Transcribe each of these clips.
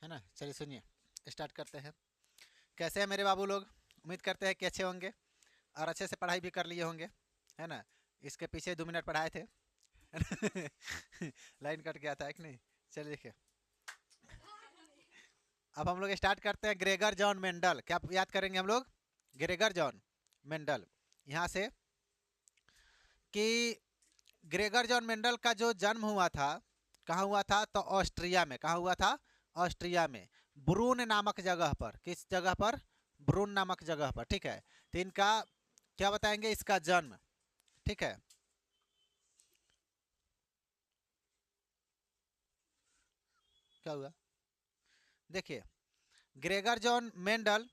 है ना। चलिए सुनिए, स्टार्ट करते हैं। कैसे हैं मेरे बाबू लोग? उम्मीद करते हैं कि अच्छे होंगे और अच्छे से पढ़ाई भी कर लिए होंगे, है ना। इसके पीछे 2 मिनट पढ़ाए थे। लाइन कट गया था एक नहीं। चलिए देखिए, अब हम लोग स्टार्ट करते हैं। ग्रेगर जॉन मेंडल, क्या याद करेंगे हम लोग? ग्रेगर जॉन मेंडल, यहाँ से कि ग्रेगर जॉन मेंडल का जो जन्म हुआ था, कहाँ हुआ था? तो ऑस्ट्रिया में। कहाँ हुआ था? ऑस्ट्रिया में, ब्रून नामक जगह पर। किस जगह पर? ब्रून नामक जगह पर, ठीक है। तो इनका क्या बताएंगे? इसका जन्म, ठीक है। क्या हुआ? देखिए, Gregor John Mendel,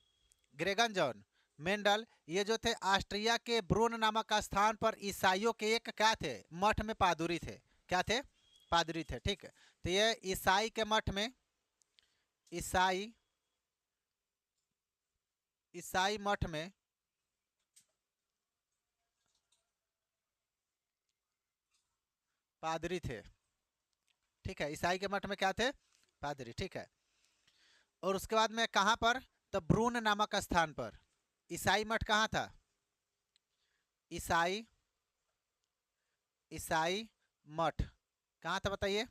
Gregor John Mendel, ये जो थे ऑस्ट्रिया के ब्रून नामक स्थान पर ईसाइयों के एक क्या थे? मठ में पादरी थे। क्या थे? पादरी थे, ठीक है। तो ये ईसाई के मठ में, ईसाई ईसाई मठ में पादरी थे, ठीक है। ईसाई के मठ में क्या थे? पादरी, ठीक है। और उसके बाद में कहाँ पर? तो ब्रून नामक स्थान पर। ईसाई मठ कहाँ था? ईसाई ईसाई मठ कहाँ था बताइए?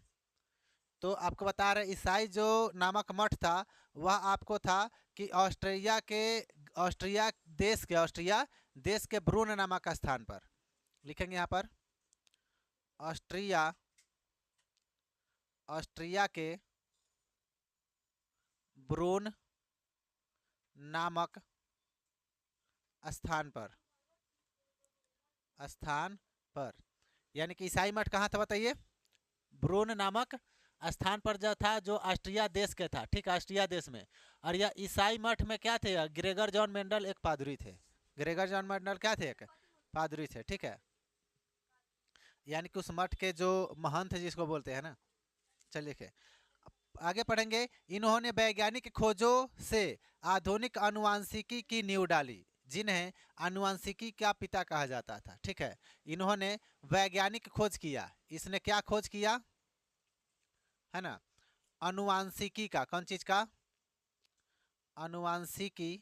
तो आपको बता रहे, ईसाई जो नामक मठ था, वह आपको था कि ऑस्ट्रिया के, ऑस्ट्रिया देश के, ऑस्ट्रिया देश के ब्रून नामक स्थान पर। लिखेंगे यहाँ पर, ऑस्ट्रिया, ऑस्ट्रिया के ब्रून नामक स्थान पर, स्थान पर। यानी कि ईसाई मठ कहाँ था बताइए? ब्रून नामक स्थान पर जो था, जो ऑस्ट्रिया देश के था, ठीक, ऑस्ट्रिया देश में। और यह ईसाई मठ में क्या थे? ग्रेगर जॉन मेंडल एक पादरी थे। ग्रेगर जॉन मेंडल क्या थे? एक पादरी थे, ठीक है। यानी कि उस मठ के जो महंत जिसको बोलते हैं ना। चलिए देखिए, आगे पढ़ेंगे। इन्होंने वैज्ञानिक खोजों से आधुनिक अनुवांशिकी की नींव डाली, जिन्हें अनुवांशिकी का पिता कहा जाता था, ठीक है। इन्होंने वैज्ञानिक खोज किया। इसने क्या खोज किया? है ना, अनुवांशिकी का। कौन चीज का? अनुवांशिकी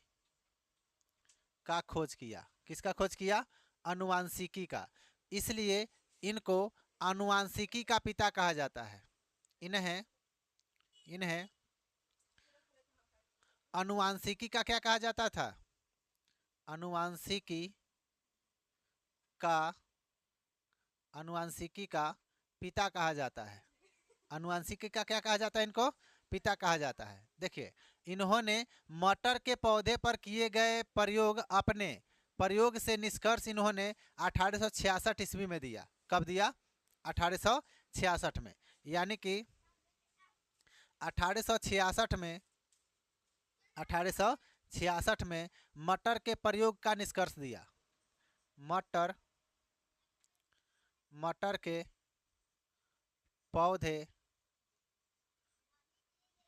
का खोज किया। किसका खोज किया? अनुवांशिकी का। इसलिए इनको अनुवांशिकी का पिता कहा जाता है। इन्हें इन्हें अनुवांशिकी का क्या कहा जाता था? अनुवांशिकी का, अनुवांशिकी का पिता कहा जाता है। अनुवांशिकी का क्या कहा जाता है? इनको पिता कहा जाता है। देखिए, इन्होंने मटर के पौधे पर किए गए प्रयोग, अपने प्रयोग से निष्कर्ष इन्होंने 1866 ईस्वी में दिया। कब दिया? 1866 में। यानी कि 1866 में, 1866 में मटर के प्रयोग का निष्कर्ष दिया। मटर मटर के पौधे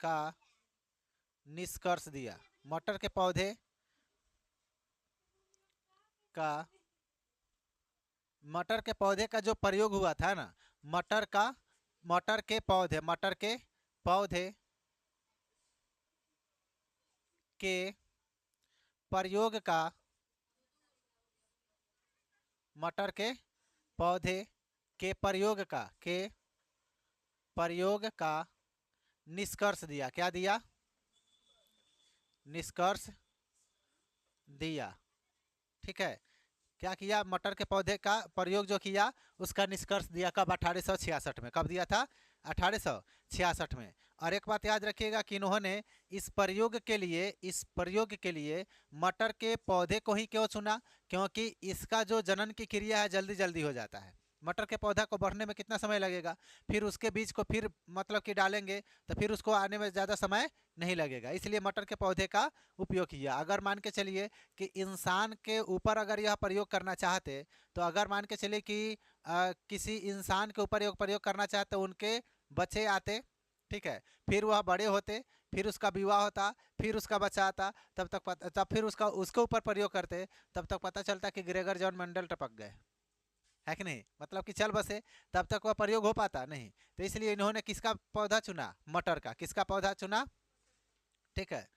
का निष्कर्ष दिया। मटर के पौधे का, मटर के पौधे का जो प्रयोग हुआ था ना, मटर का, मटर के पौधे, मटर के पौधे के प्रयोग का, मटर के पौधे के प्रयोग का, के प्रयोग का निष्कर्ष दिया। क्या दिया? निष्कर्ष दिया, ठीक है। क्या किया? मटर के पौधे का प्रयोग जो किया, उसका निष्कर्ष दिया। कब? 1866 में। कब दिया था? 1866 में। और एक बात याद रखिएगा कि इन्होंने इस प्रयोग के लिए, इस प्रयोग के लिए मटर के पौधे को ही क्यों चुना? क्योंकि इसका जो जनन की क्रिया है जल्दी जल्दी हो जाता है। मटर के पौधा को बढ़ने में कितना समय लगेगा? फिर उसके बीज को फिर मतलब कि डालेंगे तो फिर उसको आने में ज़्यादा समय नहीं लगेगा। इसलिए मटर के पौधे का उपयोग किया। अगर मान के चलिए कि इंसान के ऊपर अगर यह प्रयोग करना चाहते, तो अगर मान के चलिए कि किसी इंसान के ऊपर प्रयोग करना चाहते, उनके बच्चे आते, ठीक है, फिर वह बड़े होते, फिर उसका विवाह होता, फिर उसका बच्चा आता, तब फिर उसका उसके ऊपर प्रयोग करते, तब तक पता चलता कि ग्रेगर जॉन मेंडल टपक गए, है कि नहीं? मतलब कि चल बसे, तब तक वह प्रयोग हो पाता नहीं। तो इसलिए इन्होंने किसका पौधा चुना? मटर का। किसका पौधा चुना? ठीक है।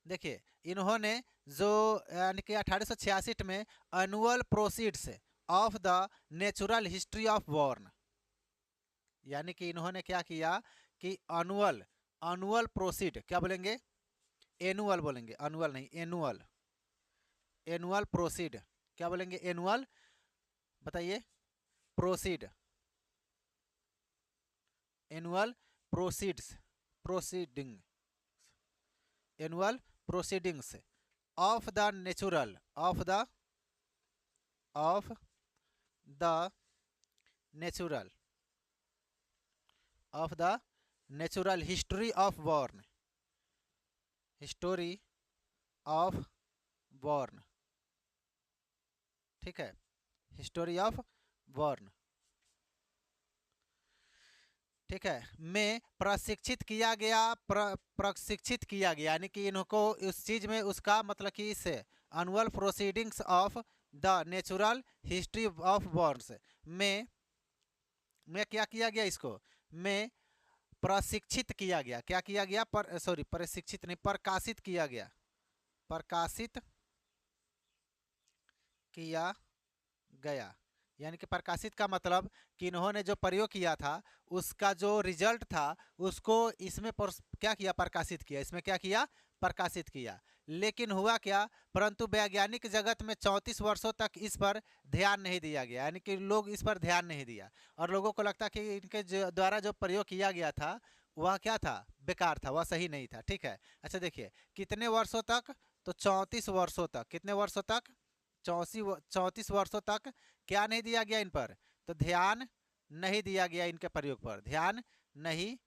देखिए इन्होंने जो यानी कि 1866 में annual proceeds of the natural history of born, यानी कि इन्होंने क्या किया कि एनुअल एनुअल प्रोसीड क्या बोलेंगे, एनुअल बोलेंगे, एनुअल नहीं एनुअल, एनुअल प्रोसीड क्या बोलेंगे, एनुअल, बताइए, proceed, annual proceeds, proceeding, annual proceedings of the natural of the natural of the natural history of born, history of born, ठीक है, हिस्टोरी ऑफ बॉर्न, ठीक है, में प्रशिक्षित किया गया, प्रशिक्षित किया गया, यानी कि इनको उस चीज में उसका मतलब कि इस annual proceedings of the natural history of borns में क्या किया गया, इसको में प्रशिक्षित किया गया, क्या किया गया, सॉरी प्रशिक्षित नहीं, प्रकाशित किया गया, प्रकाशित किया गया, यानी कि प्रकाशित का मतलब कि इन्होंने जो प्रयोग किया था उसका जो रिजल्ट था उसको इसमें क्या किया, प्रकाशित किया, इसमें क्या किया, प्रकाशित किया। लेकिन हुआ क्या, परंतु वैज्ञानिक जगत में 34 वर्षों तक इस पर ध्यान नहीं दिया गया, यानी कि लोग इस पर ध्यान नहीं दिया और लोगों को लगता कि इनके द्वारा जो प्रयोग किया गया था वह क्या था, बेकार था, वह सही नहीं था, ठीक है। अच्छा देखिए कितने वर्षों तक, तो 34 वर्षों तक, कितने वर्षों तक, 34 वर्षों तक क्या नहीं दिया गया इन पर, तो ध्यान नहीं दिया गया, इनके प्रयोग पर ध्यान नहीं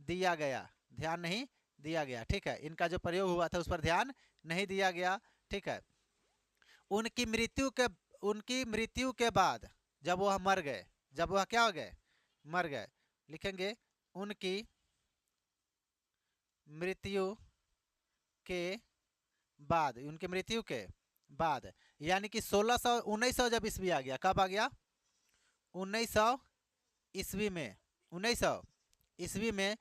दिया गया, ध्यान नहीं दिया गया, ठीक है, इनका जो प्रयोग हुआ था उस पर ध्यान नहीं दिया गया, ठीक है। उनकी मृत्यु के बाद जब वह मर गए, जब वह क्या हो गए, मर गए, लिखेंगे उनकी मृत्यु के बाद, उनकी मृत्यु के बाद, यानी कि 1900 जब ईस्वी आ गया, कब आ गया, 1900 ईस्वी में, 1900 ईस्वी में,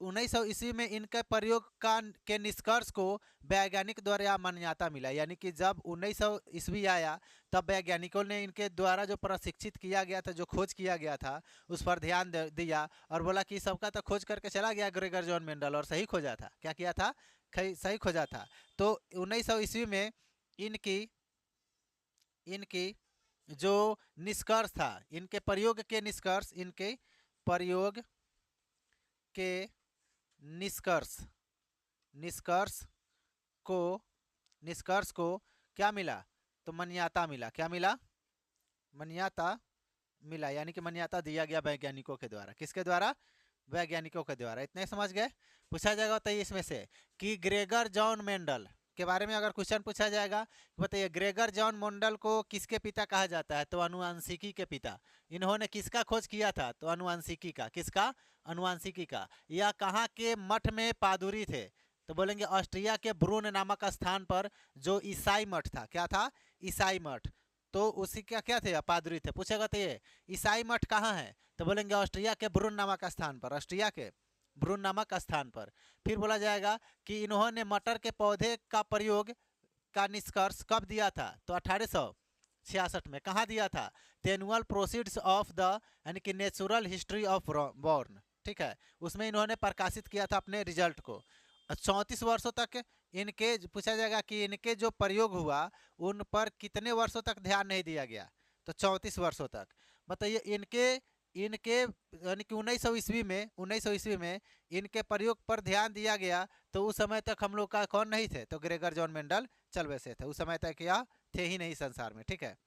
1900 ईस्वी में इनके प्रयोग का के निष्कर्ष को वैज्ञानिक द्वारा मान्यता मिला, यानी कि जब 1900 ईस्वी आया तब वैज्ञानिकों ने इनके द्वारा जो प्रशिक्षित किया गया था, जो खोज किया गया था उस पर ध्यान दिया और बोला कि सबका तो खोज करके चला गया ग्रेगर जॉन मेंडल और सही खोजा था, क्या किया था, सही खोजा था। तो 1900 ईस्वी में इनकी इनकी जो निष्कर्ष था, इनके प्रयोग के निष्कर्ष, इनके प्रयोग के निष्कर्ष निष्कर्ष को क्या मिला, तो मान्यता मिला, क्या मिला, मान्यता मिला, यानी कि मान्यता दिया गया वैज्ञानिकों के द्वारा, किसके द्वारा, वैज्ञानिकों के द्वारा। इतने समझ गए। पूछा जाएगा बताइए इसमें से कि ग्रेगर जॉन मेंडल के बारे में अगर क्वेश्चन पूछा जाएगा, बताइए ग्रेगर जॉन मेंडल को किसके पिता कहा जाता है, तो अनुवांशिकी के पिता। इन्होंने किसका खोज किया था, तो अनुवांशिकी का, किसका, अनुवांशिकी का। यह कहाँ के मठ में पादुरी थे, तो बोलेंगे ऑस्ट्रिया के ब्रून नामक स्थान पर जो ईसाई मठ था, क्या था, ईसाई मठ, तो उसी का क्या थे, पादरी थे। पूछेगा तो ये ईसाई मठ कहाँ है, तो बोलेंगे ऑस्ट्रिया के ब्रून नामक स्थान पर, ऑस्ट्रिया के ब्रून नामक स्थान पर। फिर बोला जाएगा कि इन्होंने मटर के पौधे का प्रयोग का निष्कर्ष कब दिया था, तो 1866 में। कहाँ दिया था, एनुअल प्रोसीड्स ऑफ द, यानी कि नेचुरल हिस्ट्री ऑफ बॉर्न, ठीक है, उसमें इन्होंने प्रकाशित किया था अपने रिजल्ट को। 34 वर्षों तक इनके, पूछा जाएगा कि इनके जो प्रयोग हुआ उन पर कितने वर्षों तक ध्यान नहीं दिया गया, तो 34 वर्षों तक। बताइए इनके इनके यानी कि 1900 ईस्वी में, 1900 ईस्वी में इनके प्रयोग पर ध्यान दिया गया तो उस समय तक हम लोग का कौन नहीं थे, तो ग्रेगर जॉन मेंडल चल वैसे थे, उस समय तक क्या थे ही नहीं संसार में, ठीक है।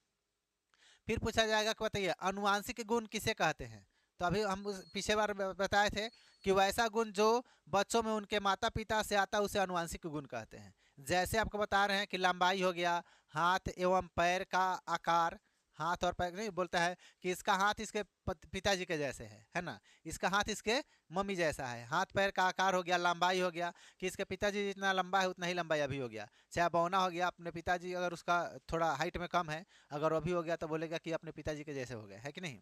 फिर पूछा जाएगा कि बताइए अनुवांशिक गुण किसे कहते हैं, तो अभी हम पीछे बार बताए थे कि वैसा गुण जो बच्चों में उनके माता पिता से आता है उसे अनुवांशिक गुण कहते हैं। जैसे आपको बता रहे हैं कि लंबाई हो गया, हाथ एवं पैर का आकार, हाथ और पैर नहीं बोलता है कि इसका हाथ इसके पिताजी के जैसे है ना, इसका हाथ इसके मम्मी जैसा है, हाथ पैर का आकार हो गया, लंबाई हो गया कि इसके पिताजी जितना लंबा है उतना ही लंबाई अभी हो गया, चाहे बौना हो गया, अपने पिताजी अगर उसका थोड़ा हाइट में कम है अगर अभी हो गया तो बोलेगा कि अपने पिताजी के जैसे हो गए, है कि नहीं।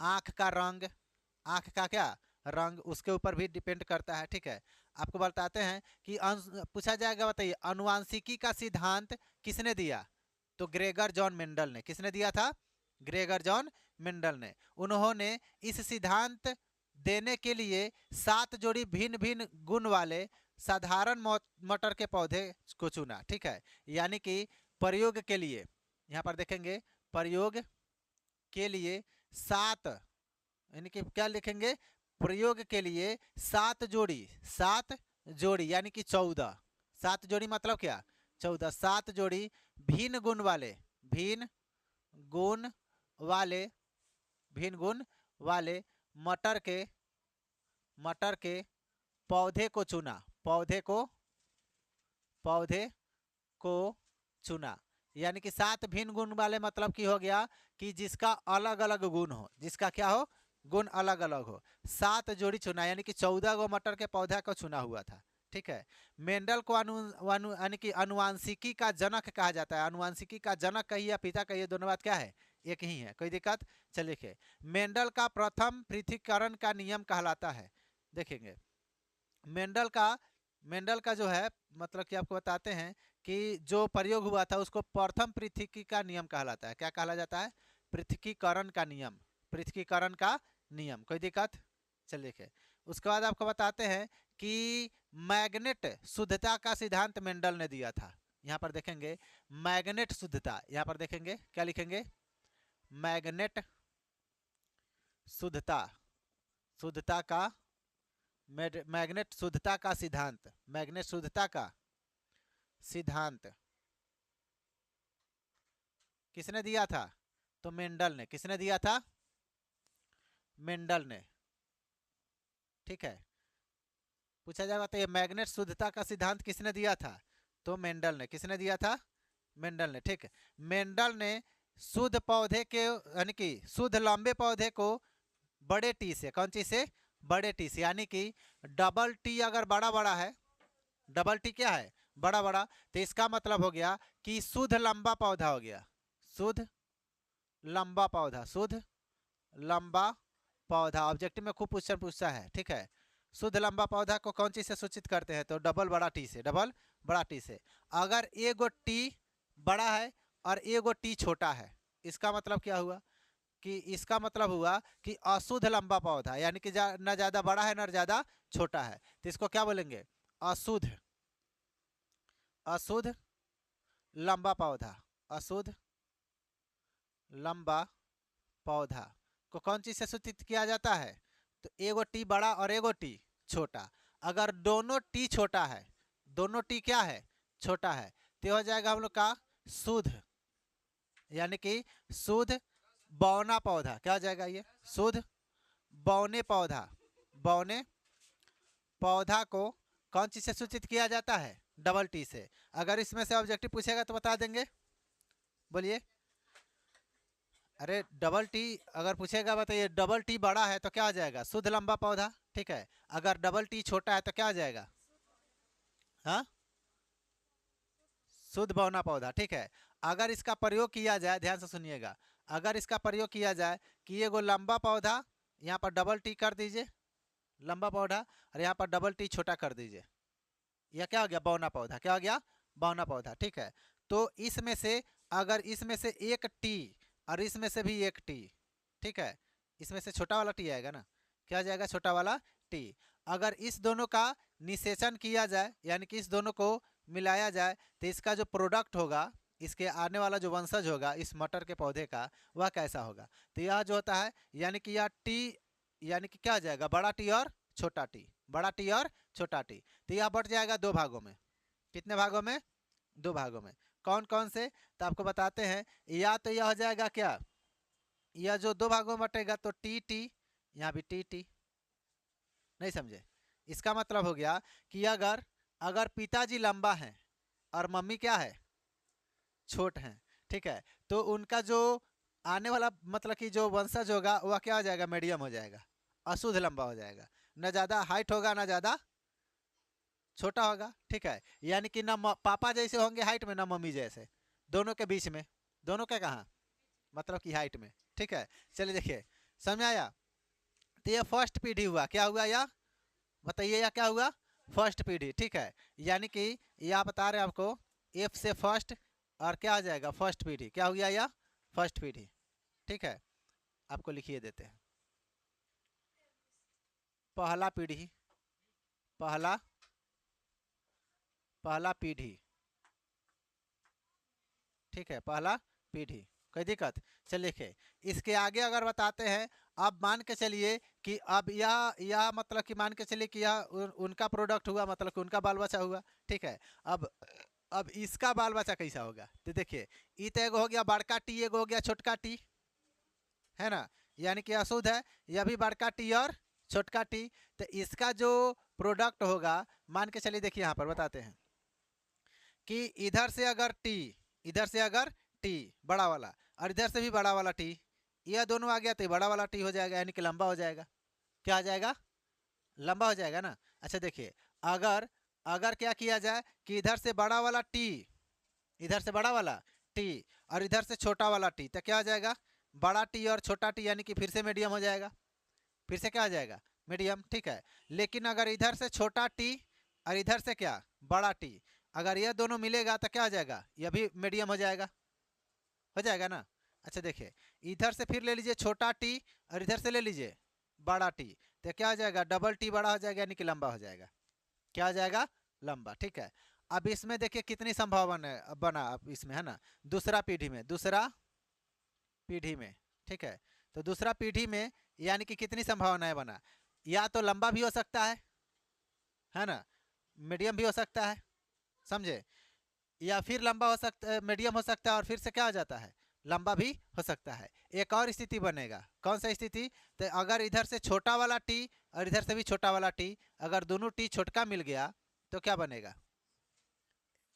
आँख का रंग, आँख का क्या रंग, उसके ऊपर भी डिपेंड करता है। ठीक है, आपको बताते हैं कि पूछा जाएगा, बताइए अनुवांशिकी का सिद्धांत किसने दिया? तो ग्रेगर जॉन मेंडल ने। किसने दिया था? ग्रेगर जॉन मेंडल ने। उन्होंने इस सिद्धांत देने के लिए 7 जोड़ी भिन्न भिन्न गुण वाले साधारण मटर के पौधे को चुना। ठीक है, यानी कि प्रयोग के लिए, यहाँ पर देखेंगे प्रयोग के लिए 7, यानी कि क्या लिखेंगे? प्रयोग के लिए 7 जोड़ी, 7 जोड़ी यानी कि 14। 7 जोड़ी मतलब क्या? 14। 7 जोड़ी भिन्न गुण वाले, भिन्न गुण वाले, भिन्न गुण वाले मटर के पौधे को चुना। पौधे को चुना, यानी कि 7 भिन्न गुण वाले मतलब की हो गया कि जिसका अलग अलग गुण हो, जिसका क्या हो? गुण अलग अलग हो। 7 जोड़ी चुना, यानी कि 14 गो मटर के पौधा को चुना हुआ था। ठीक है, मेंडल को यानी कि अनुवांशिकी का जनक कहा जाता है। अनुवांशिकी का जनक कहिए या पिता कहिए, दोनों बात क्या है? एक ही है, कोई दिक्कत? चलिए लिखे, मेंडल का प्रथम पृथक्करण का नियम कहलाता है। देखेंगे मेंडल का जो है मतलब कि आपको बताते हैं कि जो प्रयोग हुआ था उसको प्रथम पृथक्की का नियम कहलाता है। क्या कहला जाता है? पृथक्कीकरण का नियम, पृथक्कीकरण का नियम। कोई दिक्कत? चलिए देखिए, उसके बाद आपको बताते हैं कि मैग्नेट शुद्धता का सिद्धांत मेंडल ने दिया था। यहाँ पर देखेंगे मैग्नेट शुद्धता, यहाँ पर देखेंगे क्या लिखेंगे? मैग्नेट शुद्धता, शुद्धता का, मैग्नेट शुद्धता का सिद्धांत, मैग्नेट शुद्धता का सिद्धांत किसने दिया था? तो मेंडल ने। किसने दिया था? मेंडल ने। ठीक है, पूछा जाएगा तो ये मैग्नेट शुद्धता का सिद्धांत किसने दिया था? तो मेंडल ने। किसने दिया था? मेंडल ने। ठीक है, मेंडल ने शुद्ध पौधे के, यानी कि शुद्ध लंबे पौधे को बड़े टी से, कौन चीज से? बड़े टी से, यानी कि डबल टी अगर बड़ा बड़ा है, डबल टी क्या है? बड़ा बड़ा, तो इसका मतलब हो गया कि शुद्ध लंबा पौधा हो गया। शुद्ध लंबा पौधा, शुद्ध लंबा पौधा ऑब्जेक्टिव में खूब क्वेश्चन पूछता है। ठीक है, शुद्ध लंबा पौधा को कौन चीज से सूचित करते हैं? तो डबल बड़ा टी से, डबल बड़ा टी से। अगर एगो टी बड़ा है और एगो टी छोटा है, इसका मतलब क्या हुआ? कि इसका मतलब हुआ कि अशुद्ध लंबा पौधा, यानी कि न ज्यादा बड़ा है न ज्यादा छोटा है, तो इसको क्या बोलेंगे? अशुद्ध, अशुद्ध लंबा पौधा। अशुद्ध लंबा पौधा को कौन चीज से सूचित किया जाता है? तो एगो टी बड़ा और एगो टी छोटा। अगर दोनों टी छोटा है, दोनों टी क्या है? छोटा है, तो हो जाएगा हम लोग का शुद्ध, यानी कि शुद्ध बौना पौधा। क्या हो जाएगा ये? शुद्ध बौने पौधा। बौने पौधा को कौन चीज से सूचित किया जाता है? डबल टी से। अगर इसमें से ऑब्जेक्टिव पूछेगा तो बता देंगे, बोलिए। अरे डबल टी अगर पूछेगा, बताइए डबल टी बड़ा है तो क्या हो जाएगा? शुद्ध लंबा पौधा। ठीक है, अगर डबल टी छोटा है तो क्या हो जाएगा? हाँ, शुद्ध बौना पौधा। ठीक है, अगर इसका प्रयोग किया जाए, ध्यान से सुनिएगा, अगर इसका प्रयोग किया जाए कि ये लंबा पौधा, यहाँ पर डबल टी कर दीजिए लंबा पौधा, और यहाँ पर डबल टी छोटा कर दीजिए, यह क्या हो गया? बौना पौधा। क्या हो गया? बौना पौधा। ठीक है, तो इसमें से अगर इसमें से एक टी और इसमें से भी एक टी, ठीक है, इसमें से छोटा वाला टी आएगा ना, क्या आ जाएगा? छोटा वाला टी। अगर इस दोनों का निषेचन किया जाए, यानी कि इस दोनों को मिलाया जाए, तो इसका जो प्रोडक्ट होगा, इसके आने वाला जो वंशज होगा इस मटर के पौधे का, वह कैसा होगा? तो यह जो होता है, यानी कि यह टी, यानी कि क्या आ जाएगा? बड़ा टी और छोटा टी, बड़ा टी और छोटा टी। तो यह बढ़ जाएगा 2 भागों में। कितने भागों में? 2 भागों में। कौन कौन से? तो आपको बताते हैं, या तो यह हो जाएगा क्या, यह जो 2 भागों में बटेगा तो टी टी, यहाँ भी टी टी। नहीं समझे? इसका मतलब हो गया कि अगर अगर पिताजी लंबा है और मम्मी क्या है? छोट है। ठीक है, तो उनका जो आने वाला मतलब कि जो वंशज होगा वह क्या हो जाएगा? मीडियम हो जाएगा, अशुद्ध लंबा हो जाएगा, न ज़्यादा हाइट होगा न ज़्यादा छोटा होगा। ठीक है, यानी कि न पापा जैसे होंगे हाइट में, न मम्मी जैसे, दोनों के बीच में, दोनों के कहाँ? मतलब कि हाइट में। ठीक है, चलिए देखिए, समझ आया? तो ये फर्स्ट पीढ़ी हुआ, क्या हुआ यह बताइए, यह क्या हुआ, फर्स्ट पीढ़ी। ठीक है, यानी कि यह बता रहे हैं आपको एफ से फर्स्ट और क्या आ जाएगा फर्स्ट पीढ़ी, क्या हो गया यह फर्स्ट पीढ़ी। ठीक है, आपको लिखिए देते हैं पहला पीढ़ी, पहला पहला पीढ़ी। ठीक है, पहला पीढ़ी, कोई दिक्कत। चलिए लिखे, इसके आगे अगर बताते हैं, अब मान के चलिए कि अब यह मतलब कि मान के चलिए कि यह उनका प्रोडक्ट हुआ, मतलब कि उनका बाल बच्चा हुआ। ठीक है, अब इसका बाल बच्चा कैसा होगा, तो देखिए ई तो एगो हो गया बड़का टी, एगो हो गया छोटका टी, है ना, यानी कि अशुद्ध है, यह भी बड़का टी और छोटका टी। तो इसका जो प्रोडक्ट होगा, मान के चलिए देखिए यहाँ पर बताते हैं कि इधर से अगर टी, इधर से अगर टी बड़ा वाला और इधर से भी बड़ा वाला टी, यह दोनों आ गया तो बड़ा वाला टी हो जाएगा, यानी कि लंबा हो जाएगा। क्या आ जाएगा, लंबा हो जाएगा ना। अच्छा देखिए, अगर अगर क्या किया जाए कि इधर से बड़ा वाला टी, इधर से बड़ा वाला टी और इधर से छोटा वाला टी, तो क्या हो जाएगा बड़ा टी और छोटा टी, यानी कि फिर से मीडियम हो जाएगा, फिर से क्या हो जाएगा मीडियम। ठीक है, लेकिन अगर इधर से छोटा टी और इधर से क्या बड़ा टी, अगर यह दोनों मिलेगा तो क्या हो जाएगा, यह भी मीडियम हो जाएगा ना। अच्छा देखिए, इधर से फिर ले लीजिए छोटा टी और इधर से ले लीजिए बड़ा टी, तो क्या हो जाएगा डबल टी बड़ा हो जाएगा, यानी कि लंबा हो जाएगा। क्या हो जाएगा लंबा। ठीक है, अब इसमें देखिए कितनी संभावना बना अब इसमें, है ना, दूसरा पीढ़ी में, दूसरा पीढ़ी में। ठीक है, तो दूसरा पीढ़ी में यानी कि कितनी संभावनाएं बना, या तो लंबा भी हो सकता है ना, मीडियम भी हो सकता है, समझे, या फिर लंबा हो सकता है, मीडियम हो सकता है और फिर से क्या हो जाता है लंबा भी हो सकता है। एक और स्थिति बनेगा, कौन सा स्थिति, तो अगर इधर से छोटा वाला टी और इधर से भी छोटा वाला टी, अगर दोनों टी छोटका मिल गया तो क्या बनेगा,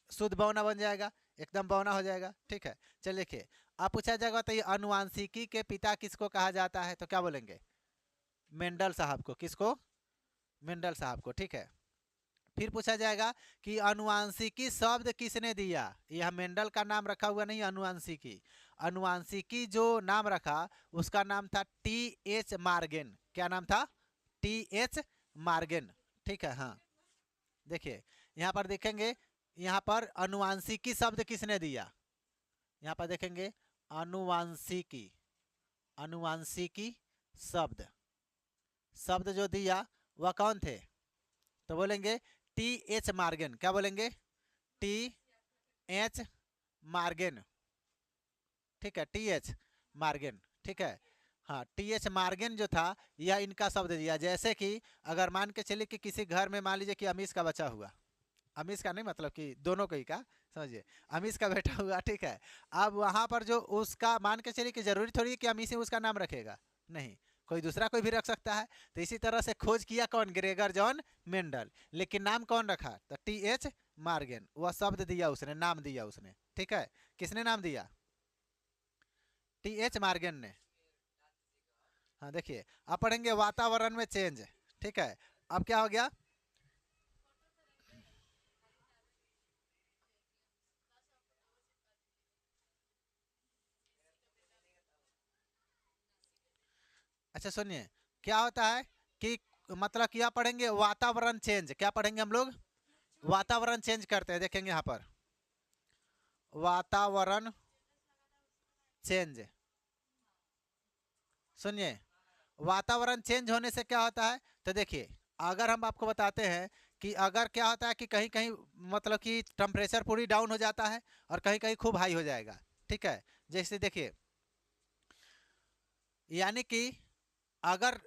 शुद्ध बौना बन जाएगा, एकदम बौना हो जाएगा। ठीक है, चलिए देखिए, आप पूछा जाएगा तो ये अनुवांशिकी के पिता किसको कहा जाता है, तो क्या बोलेंगे मेंडल साहब को, किसको मेंडल साहब को। ठीक है, फिर पूछा जाएगा कि अनुवांशिकी शब्द किसने दिया, यह मेंडल का नाम रखा हुआ नहीं, अनुवांशिकी, अनुवांशिकी जो नाम रखा उसका नाम था टी एच मार्गेन। क्या नाम था, टी एच मार्गेन। ठीक है, हाँ देखिए यहाँ पर देखेंगे, यहाँ पर अनुवांशिकी शब्द किसने दिया, यहाँ पर देखेंगे अनुवांशिकी, अनुवांशिकी शब्द, शब्द जो दिया वह कौन थे, तो बोलेंगे टी एच मार्गेन। क्या बोलेंगे, टी एच मार्गेन। ठीक है, टी एच मार्गेन। ठीक है, हाँ टी एच मार्गेन जो था यह इनका शब्द दिया। जैसे कि अगर मान के चलिए कि किसी घर में मान लीजिए कि अमीश का बच्चा हुआ, अमीश का नहीं मतलब कि दोनों का ही का, समझिए अमीश का बेटा हुआ। ठीक है, अब वहाँ पर जो उसका मान के चलिए कि जरूरी थोड़ी है कि अमीश ही उसका नाम रखेगा, नहीं, कोई दूसरा कोई भी रख सकता है। तो इसी तरह से खोज किया कौन, ग्रेगर जॉन मेंडल, लेकिन नाम कौन रखा, तो टी एच मार्गेन, वह शब्द दिया उसने, नाम दिया उसने। ठीक है, किसने नाम दिया, टी एच मार्गेन ने। हाँ देखिए, अब पढ़ेंगे वातावरण में चेंज। ठीक है, अब क्या हो गया, अच्छा सुनिए, क्या होता है कि मतलब क्या पढ़ेंगे वातावरण चेंज, क्या पढ़ेंगे हम लोग वातावरण चेंज करते हैं, देखेंगे यहाँ पर वातावरण चेंज। सुनिए, वातावरण चेंज होने से क्या होता है, तो देखिए अगर हम आपको बताते हैं कि अगर क्या होता है कि कहीं कहीं मतलब कि टेम्परेचर पूरी डाउन हो जाता है और कहीं कहीं खूब हाई हो जाएगा। ठीक है, जैसे देखिए, यानी कि अगर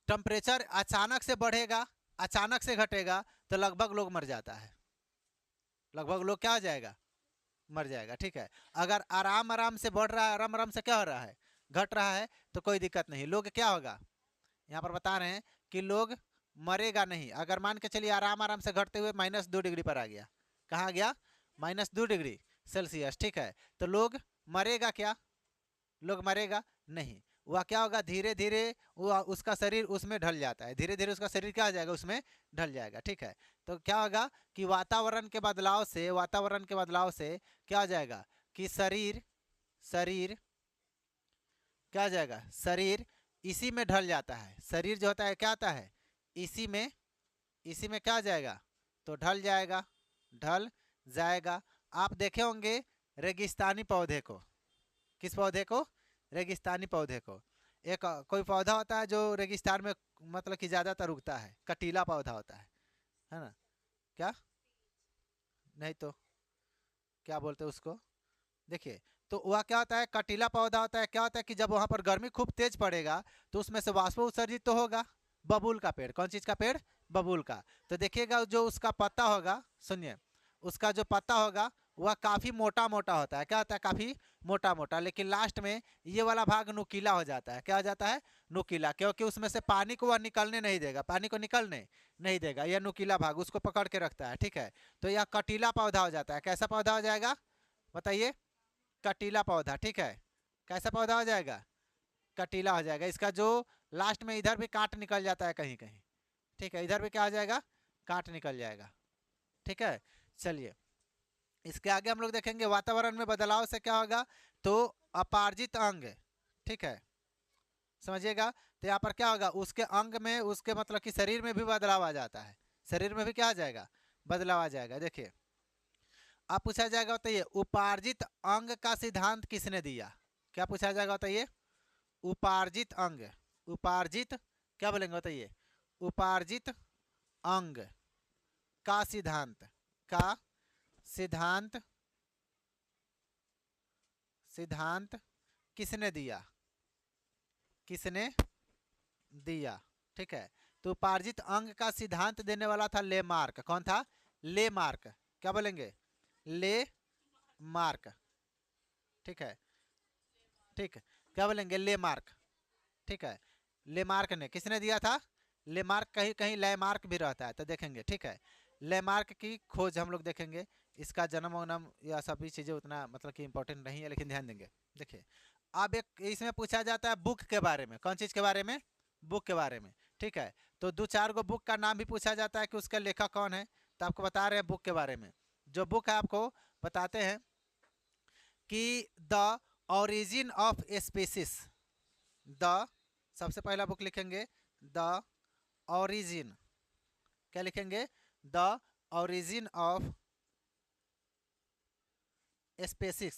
टेम्परेचर अचानक से बढ़ेगा अचानक से घटेगा तो लगभग लोग मर जाता है, लगभग लोग क्या हो जाएगा मर जाएगा। ठीक है, अगर आराम आराम से बढ़ रहा है, आराम आराम से क्या हो रहा है घट रहा है, तो कोई दिक्कत नहीं, लोग क्या होगा, यहाँ पर बता रहे हैं कि लोग मरेगा नहीं। अगर मान के चलिए आराम आराम से घटते हुए -2 डिग्री पर आ गया, कहाँ गया -2 डिग्री सेल्सियस। ठीक है, तो लोग मरेगा क्या, लोग मरेगा नहीं, वह क्या होगा धीरे धीरे वो उसका शरीर उसमें ढल जाता है, धीरे धीरे उसका शरीर क्या हो जाएगा उसमें ढल जाएगा। ठीक है, तो क्या होगा कि वातावरण के बदलाव से, वातावरण के बदलाव से क्या हो जाएगा कि शरीर शरीर क्या हो जाएगा, शरीर इसी में ढल जाता है। शरीर जो होता है क्या आता है, इसी में क्या आ जाएगा, तो ढल जाएगा, ढल जाएगा। आप देखे होंगे रेगिस्तानी पौधे को, किस पौधे को, रेगिस्तानी पौधे को। एक कोई पौधा होता है जो रेगिस्तान में मतलब कि ज़्यादातर उगता है, कटीला पौधा होता है ना। क्या, नहीं तो क्या बोलते हैं उसको, देखिए तो वह क्या होता है, कटीला पौधा होता है। क्या होता है कि जब वहाँ पर गर्मी खूब तेज पड़ेगा तो उसमें से वाष्प उत्सर्जित तो होगा। बबूल का पेड़, कौन चीज़ का पेड़, बबूल का। तो देखिएगा जो उसका पत्ता होगा, सुनिए, उसका जो पत्ता होगा वह काफ़ी मोटा मोटा होता है। क्या होता है, काफ़ी मोटा मोटा, लेकिन लास्ट में ये वाला भाग नुकीला हो जाता है। क्या हो जाता है, नुकीला, क्योंकि उसमें से पानी को वह निकलने नहीं देगा, पानी को निकलने नहीं देगा। यह नुकीला भाग उसको पकड़ के रखता है, ठीक है। तो यह कटीला पौधा हो जाता है। कैसा पौधा हो जाएगा, बताइए, कटीला पौधा, ठीक है। कैसा पौधा हो जाएगा, कटीला हो जाएगा। इसका जो लास्ट में इधर भी कांट निकल जाता है कहीं कहीं, ठीक है, इधर भी क्या हो जाएगा, कांट निकल जाएगा, ठीक है। चलिए इसके आगे हम लोग देखेंगे वातावरण में बदलाव से क्या होगा, तो अपार्जित अंग, ठीक है, समझिएगा। तो यहाँ पर क्या होगा, उसके अंग में, उसके मतलब कि शरीर में भी बदलाव आ जाता है, शरीर में भी क्या आ जाएगा, बदलाव आ जाएगा। देखिए अब पूछा जाएगा, बताइए उपार्जित अंग का सिद्धांत किसने दिया। क्या पूछा जाएगा, बताइए, उपार्जित अंग, उपार्जित क्या बोलेंगे, बताइए, उपार्जित अंग का सिद्धांत, का सिद्धांत, सिद्धांत किसने दिया, किसने दिया, ठीक है। तो उपार्जित अंग का सिद्धांत देने वाला था लेमार्क। कौन था, लेमार्क। क्या बोलेंगे, ले मार्क, ठीक है, ठीक है, क्या बोलेंगे, लेमार्क, ठीक है। लेमार्क ने, किसने दिया था, लेमार्क, कहीं कहीं लैमार्क भी रहता है तो देखेंगे, ठीक है। लेमार्क की खोज हम लोग देखेंगे। इसका जन्म वनम या सभी चीज़ें उतना मतलब कि इंपॉर्टेंट नहीं है, लेकिन ध्यान देंगे। देखिए अब एक इसमें पूछा जाता है बुक के बारे में। कौन चीज़ के बारे में, बुक के बारे में, ठीक है। तो दो चार गो बुक का नाम भी पूछा जाता है कि उसका लेखक कौन है। तो आपको बता रहे हैं बुक के बारे में। जो बुक है आपको बताते हैं कि the origin of species, the, सबसे पहला बुक लिखेंगे द ओरिजिन, क्या लिखेंगे, द ओरिजिन ऑफ स्पीसीज,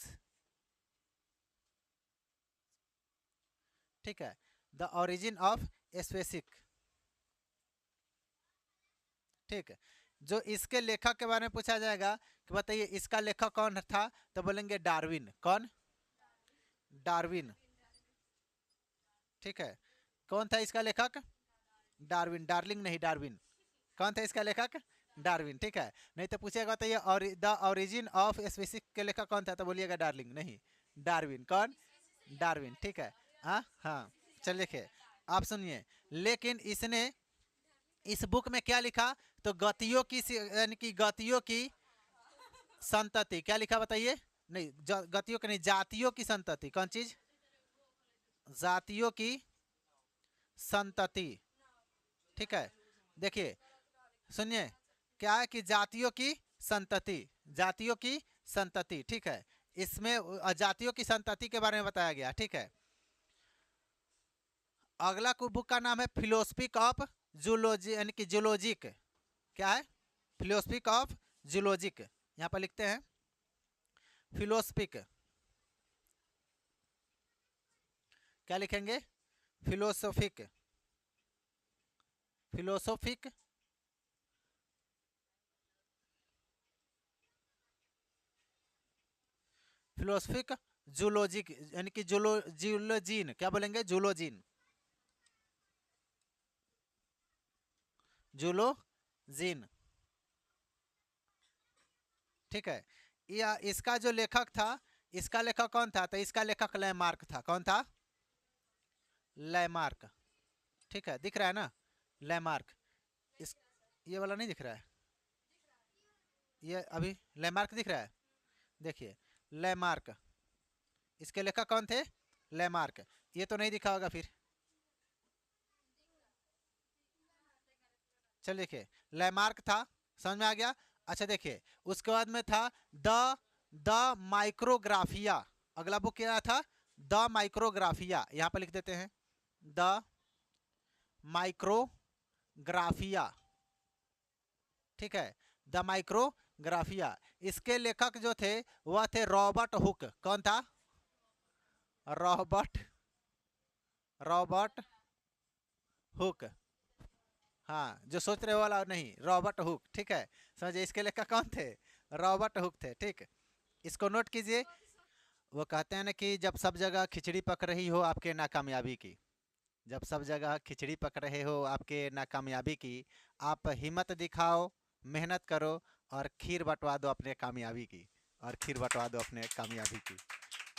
ठीक है, द ओरिजिन ऑफ स्पेसिक, ठीक है। जो इसके लेखक के बारे में पूछा जाएगा कि बताइए इसका लेखक कौन था, तो बोलेंगे डार्विन। कौन, डार्विन, ठीक है। कौन था इसका लेखक, डार्विन, डार्लिंग नहीं, डार्विन। कौन था इसका लेखक, डार्विन, ठीक है। नहीं तो पूछेगा तो ये और द ओरिजिन ऑफ स्पीसीज के लेखक कौन था, तो बोलिएगा डार्लिंग नहीं, डार्विन। कौन, डार्विन, ठीक है। हाँ हाँ, चलिए देखिए आप सुनिए। लेकिन इसने इस बुक में क्या लिखा, तो गतियों की, यानी कि गतियों की संतति, क्या लिखा बताइए, नहीं गतियों की नहीं, जातियों की संतति। कौन चीज, जातियों की संतति, ठीक है। देखिए सुनिए, क्या है कि जातियों की संतति, जातियों की संतति, ठीक है। इसमें जातियों की संतति के बारे में बताया गया, ठीक है। अगला को बुक का नाम है फिलोसफी ऑफ जूलॉजी, यानी कि जूलॉजिक। क्या है, फिलोसफी ऑफ जूलॉजिक। यहाँ पर लिखते हैं फिलोसफिक, क्या लिखेंगे, फिलोसोफिक, फिलोसोफिक, फिलोसफिक जूलॉजिक, यानी कि जूलोजीन, क्या बोलेंगे, जूलोजीन, जूलोजीन, ठीक है। या इसका जो लेखक था, इसका लेखक कौन था, तो इसका लेखक लैमार्क था। कौन था, लैमार्क, ठीक है। दिख रहा है ना, लैमार्क। इस, ये वाला नहीं दिख रहा है, ये अभी लैमार्क दिख रहा है, देखिए लैमार्क, इसके लेखक कौन थे, लैमार्क। ये तो नहीं दिखा होगा फिर, चल देखिए लैमार्क था, समझ में आ गया। अच्छा देखिए उसके बाद में था द द माइक्रोग्राफिया। अगला बुक क्या था, द माइक्रोग्राफिया, यहाँ पर लिख देते हैं द माइक्रोग्राफिया। ठीक है, द माइक्रोग्राफिया। इसके लेखक जो थे वह थे रॉबर्ट हुक। कौन था? Robert Robert Hooke. हाँ, जो सोच रहे हो वाला नहीं, रॉबर्ट हुक। ठीक है, समझिए इसके लेखक कौन थे? रॉबर्ट हुक थे। ठीक, इसको नोट कीजिए। वो कहते हैं ना कि जब सब जगह खिचड़ी पक रही हो आपके नाकामयाबी की, जब सब जगह खिचड़ी पक रहे हो आपके नाकामयाबी की, आप हिम्मत दिखाओ, मेहनत करो और खीर बंटवा दो अपने कामयाबी की, और खीर बंटवा दो अपने कामयाबी की,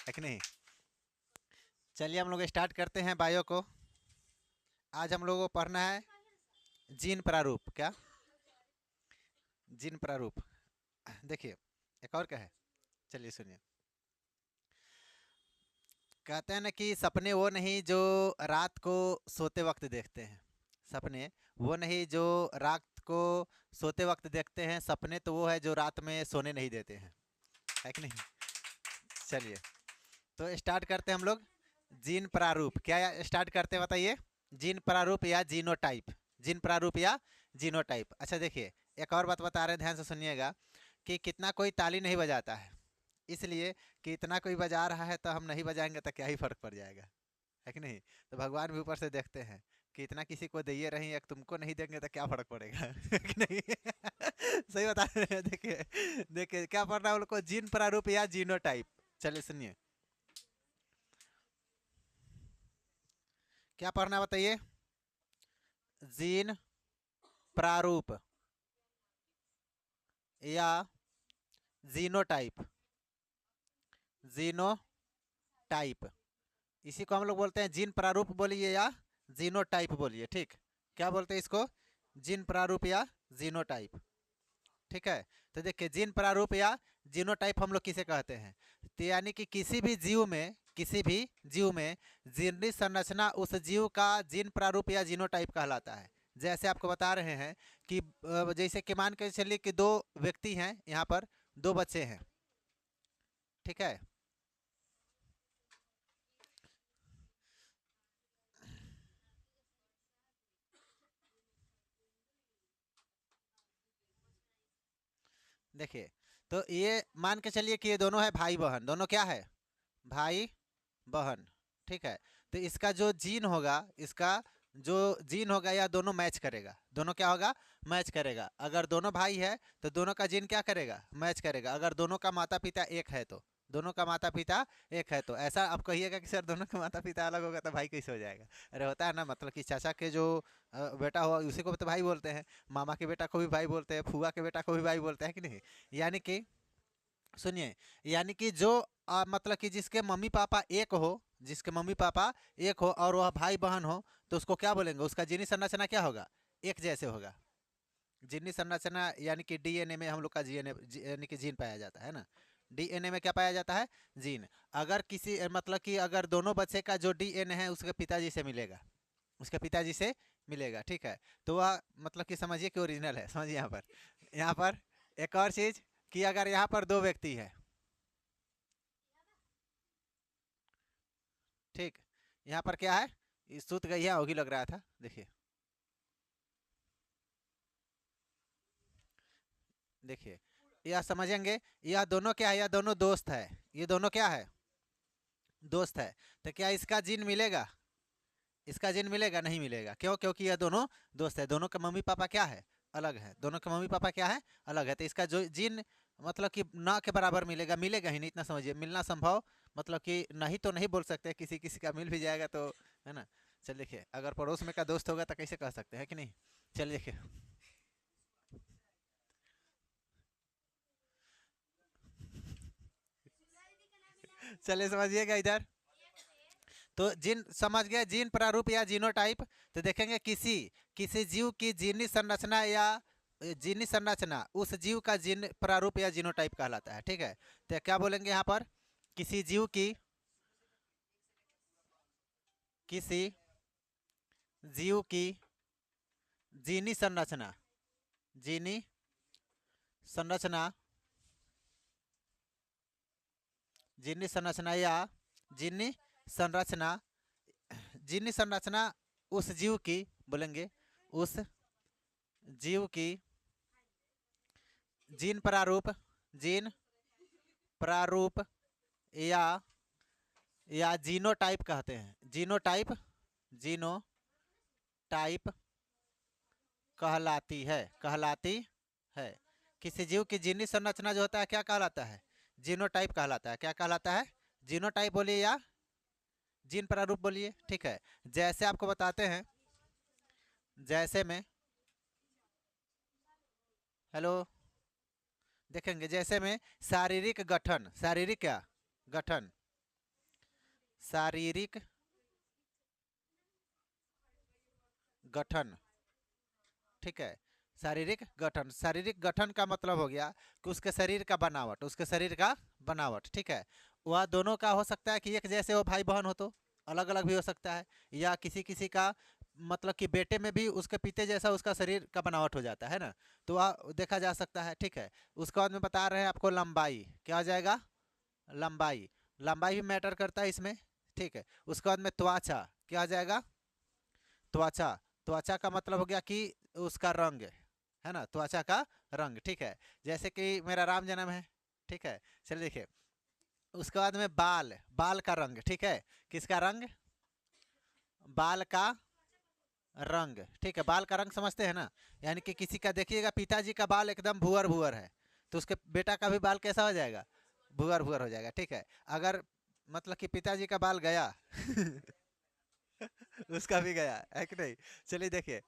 है कि नहीं? चलिए हम लोग स्टार्ट करते हैं बायो को। आज हम लोगों को पढ़ना है जीन प्रारूप। क्या? जीन प्रारूप। देखिए, एक और क्या है, चलिए सुनिए। कहते हैं ना कि सपने वो नहीं जो रात को सोते वक्त देखते हैं। सपने वो नहीं जो रात को सोते वक्त देखते हैं, सपने तो वो है जो रात में सोने नहीं देते हैं, है कि नहीं? चलिए, तो स्टार्ट करते हैं हम लोग। जीन प्रारूप क्या स्टार्ट करते हैं बताइए? जीन प्रारूप या जीनोटाइप। जीन प्रारूप या जीनोटाइप। अच्छा देखिए, एक और बात बता रहे हैं, ध्यान से सुनिएगा कि कितना कोई ताली नहीं बजाता है, इसलिए कि इतना कोई बजा रहा है तो हम नहीं बजाएंगे तो क्या ही फर्क पड़ जाएगा, है कि नहीं? तो भगवान भी ऊपर से देखते हैं कि इतना किसी को दिए रही, एक तुमको नहीं देंगे तो क्या फर्क पड़ेगा, है कि नहीं? सही बता रहे हैं। देखिए देखिए क्या पढ़ना है उनको, जीन प्रारूप या जीनोटाइप। चलिए सुनिए, क्या पढ़ना है बताइए? जीन प्रारूप या जीनोटाइप। जीनोटाइप, इसी को हम लोग बोलते हैं जीन प्रारूप बोलिए या जीनोटाइप बोलिए। ठीक, क्या बोलते हैं इसको? जीन प्रारूप या जीनोटाइप। ठीक है, तो देखिए जीन प्रारूप या जीनोटाइप हम लोग किसे कहते हैं? तो यानी कि किसी भी जीव में, किसी भी जीव में जीननी संरचना उस जीव का जीन प्रारूप या जीनोटाइप कहलाता है। जैसे आपको बता रहे हैं कि जैसे कि मान के चलिए कि दो व्यक्ति हैं, यहाँ पर दो बच्चे हैं। ठीक है, देखिए तो ये मान के चलिए कि ये दोनों है भाई बहन। दोनों क्या है? भाई बहन। ठीक है, तो इसका जो जीन होगा, इसका जो जीन होगा या दोनों मैच करेगा। दोनों क्या होगा? मैच करेगा। अगर दोनों भाई है तो दोनों का जीन क्या करेगा? मैच करेगा। अगर दोनों का माता पिता एक है तो, दोनों का माता पिता एक है तो ऐसा आप कहिएगा कि सर दोनों के माता पिता अलग होगा तो भाई कैसे हो जाएगा? अरे होता है ना, मतलब कि चाचा के जो बेटा हुआ उसी को तो भाई बोलते हैं, मामा के बेटा को भी भाई बोलते हैं, फूआ के बेटा को भी भाई बोलते हैं कि नहीं? यानी कि सुनिए, यानी कि जो मतलब कि जिसके मम्मी पापा एक हो, जिसके मम्मी पापा एक हो और वह भाई बहन हो, तो उसको क्या बोलेंगे? उसका जीनी संरचना क्या होगा? एक जैसे होगा। जीनी संरचना यानी कि डीएनए में हम लोग का जीएनए यानी कि जीन पाया जाता है ना। डीएनए में क्या पाया जाता है? जीन। अगर किसी मतलब कि अगर दोनों बच्चे का जो डीएनए है उसके पिताजी से मिलेगा, उसके पिताजी से मिलेगा, ठीक है, तो वह मतलब कि समझिए कि ओरिजिनल है। समझिए यहाँ पर, यहाँ पर एक और चीज कि अगर यहाँ पर दो व्यक्ति है, ठीक, यहाँ पर क्या है? सुत गई है होगी लग रहा था। देखिए देखिए, यह समझेंगे, यह दोनों क्या है? यह दोनों दोस्त है। ये दोनों क्या है? दोस्त है। तो क्या इसका जीन मिलेगा? इसका जीन मिलेगा? नहीं मिलेगा। क्यों? क्योंकि यह दोनों दोस्त है। दोनों के मम्मी पापा क्या है? अलग है। दोनों के मम्मी पापा क्या है? अलग है। तो इसका जो जीन मतलब कि ना के बराबर मिलेगा, मिलेगा ही नहीं, इतना समझिए। मिलना संभव मतलब कि नहीं तो नहीं बोल सकते, किसी किसी का मिल भी जाएगा तो, है ना? चल देखिए, अगर पड़ोस में का दोस्त होगा तो कैसे कह सकते हैं कि नहीं? चलिए देखिए, चलिए समझिएगा इधर। तो जीन समझ गए, जीन प्रारूप या जीनोटाइप। तो देखेंगे किसी किसी जीव की जीनी संरचना या जीनी संरचना उस जीव का जीन प्रारूप या जीनोटाइप कहलाता है। ठीक है, तो क्या बोलेंगे यहाँ पर? किसी जीव की, किसी जीव की जीनी संरचना, जीनी संरचना, जीनी संरचना या जीनी संरचना, जीनी संरचना उस जीव की, बोलेंगे उस जीव की जीन प्रारूप, जीन प्रारूप या जीनोटाइप कहते हैं, जीनोटाइप, जीनोटाइप कहलाती है, कहलाती है। किसी जीव की जीनी संरचना जो होता है क्या कहलाता है? जीनोटाइप कहलाता है। क्या कहलाता है? जीनोटाइप बोलिए या जीन प्रारूप बोलिए, ठीक है। जैसे आपको बताते हैं, जैसे में, हेलो, देखेंगे जैसे में शारीरिक गठन, शारीरिक क्या गठन, शारीरिक गठन, ठीक है। शारीरिक गठन, शारीरिक गठन का मतलब हो गया कि उसके शरीर का बनावट, उसके शरीर का बनावट, ठीक है। वह दोनों का हो सकता है कि एक जैसे हो, भाई बहन हो तो अलग अलग भी हो सकता है, या किसी किसी का मतलब कि बेटे में भी उसके पिते जैसा उसका शरीर का बनावट हो जाता है ना, तो वह देखा जा सकता है, ठीक है। उसके बाद में बता रहे हैं आपको लंबाई, क्या हो जाएगा? लंबाई, लंबाई भी मैटर करता है इसमें, ठीक है। उसके बाद में त्वचा, क्या हो जाएगा? त्वचा, त्वचा का मतलब हो गया कि उसका रंग है ना, त्वचा का रंग, ठीक है। जैसे कि मेरा राम जन्म है, ठीक है। चलिए देखिए, उसके बाद में बाल, बाल का रंग, ठीक है। किसका रंग? बाल का रंग, ठीक है। बाल का रंग समझते हैं ना, यानी कि किसी का देखिएगा पिताजी का बाल एकदम भूअर भूअर है, तो उसके बेटा का भी बाल कैसा हो जाएगा? भूअर भूअर हो जाएगा, ठीक है। अगर मतलब कि पिताजी का बाल गया उसका भी गया है कि नहीं? चलिए देखिए,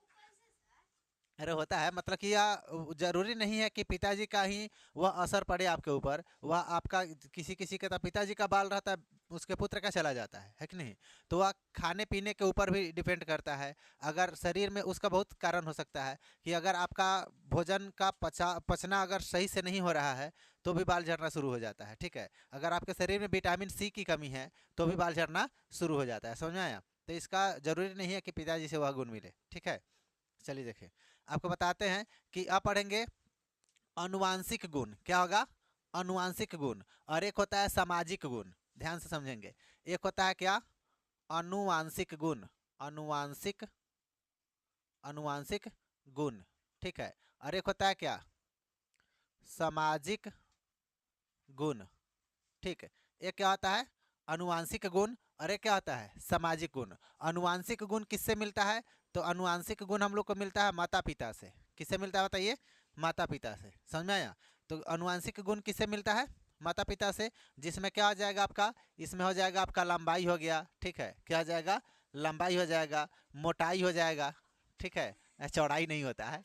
अरे होता है, मतलब कि यह जरूरी नहीं है कि पिताजी का ही वह असर पड़े आपके ऊपर, वह आपका किसी किसी का तो पिताजी का बाल रहता है, उसके पुत्र का चला जाता है कि नहीं? तो वह खाने पीने के ऊपर भी डिपेंड करता है। अगर शरीर में उसका बहुत कारण हो सकता है कि अगर आपका भोजन का पचना अगर सही से नहीं हो रहा है तो भी बाल झड़ना शुरू हो जाता है, ठीक है। अगर आपके शरीर में विटामिन सी की कमी है तो भी बाल झड़ना शुरू हो जाता है, समझ में आया? तो इसका जरूरी नहीं है कि पिताजी से वह गुण मिले, ठीक है। चलिए देखिए, आपको बताते हैं कि अब पढ़ेंगे अनुवांशिक गुण, क्या होगा? अनुवांशिक गुण। और एक होता है सामाजिक गुण, ध्यान से समझेंगे। एक होता है क्या? अनुवांशिक गुण, अनुवांशिक, अनुवांशिक गुण, ठीक है। और एक होता है क्या? सामाजिक गुण, ठीक है। एक क्या होता है? अनुवांशिक गुण, और एक क्या होता है? सामाजिक गुण। अनुवांशिक गुण किससे मिलता है? तो अनुवांशिक गुण हम लोग को मिलता है माता पिता से। किससे मिलता है बताइए? माता पिता से, समझ में आया? तो अनुवांशिक गुण किससे मिलता है? माता पिता से। जिसमें क्या हो जाएगा आपका? इसमें हो जाएगा आपका लंबाई हो गया, ठीक है। क्या हो जाएगा? लंबाई हो जाएगा, मोटाई हो जाएगा, ठीक है। चौड़ाई नहीं होता है,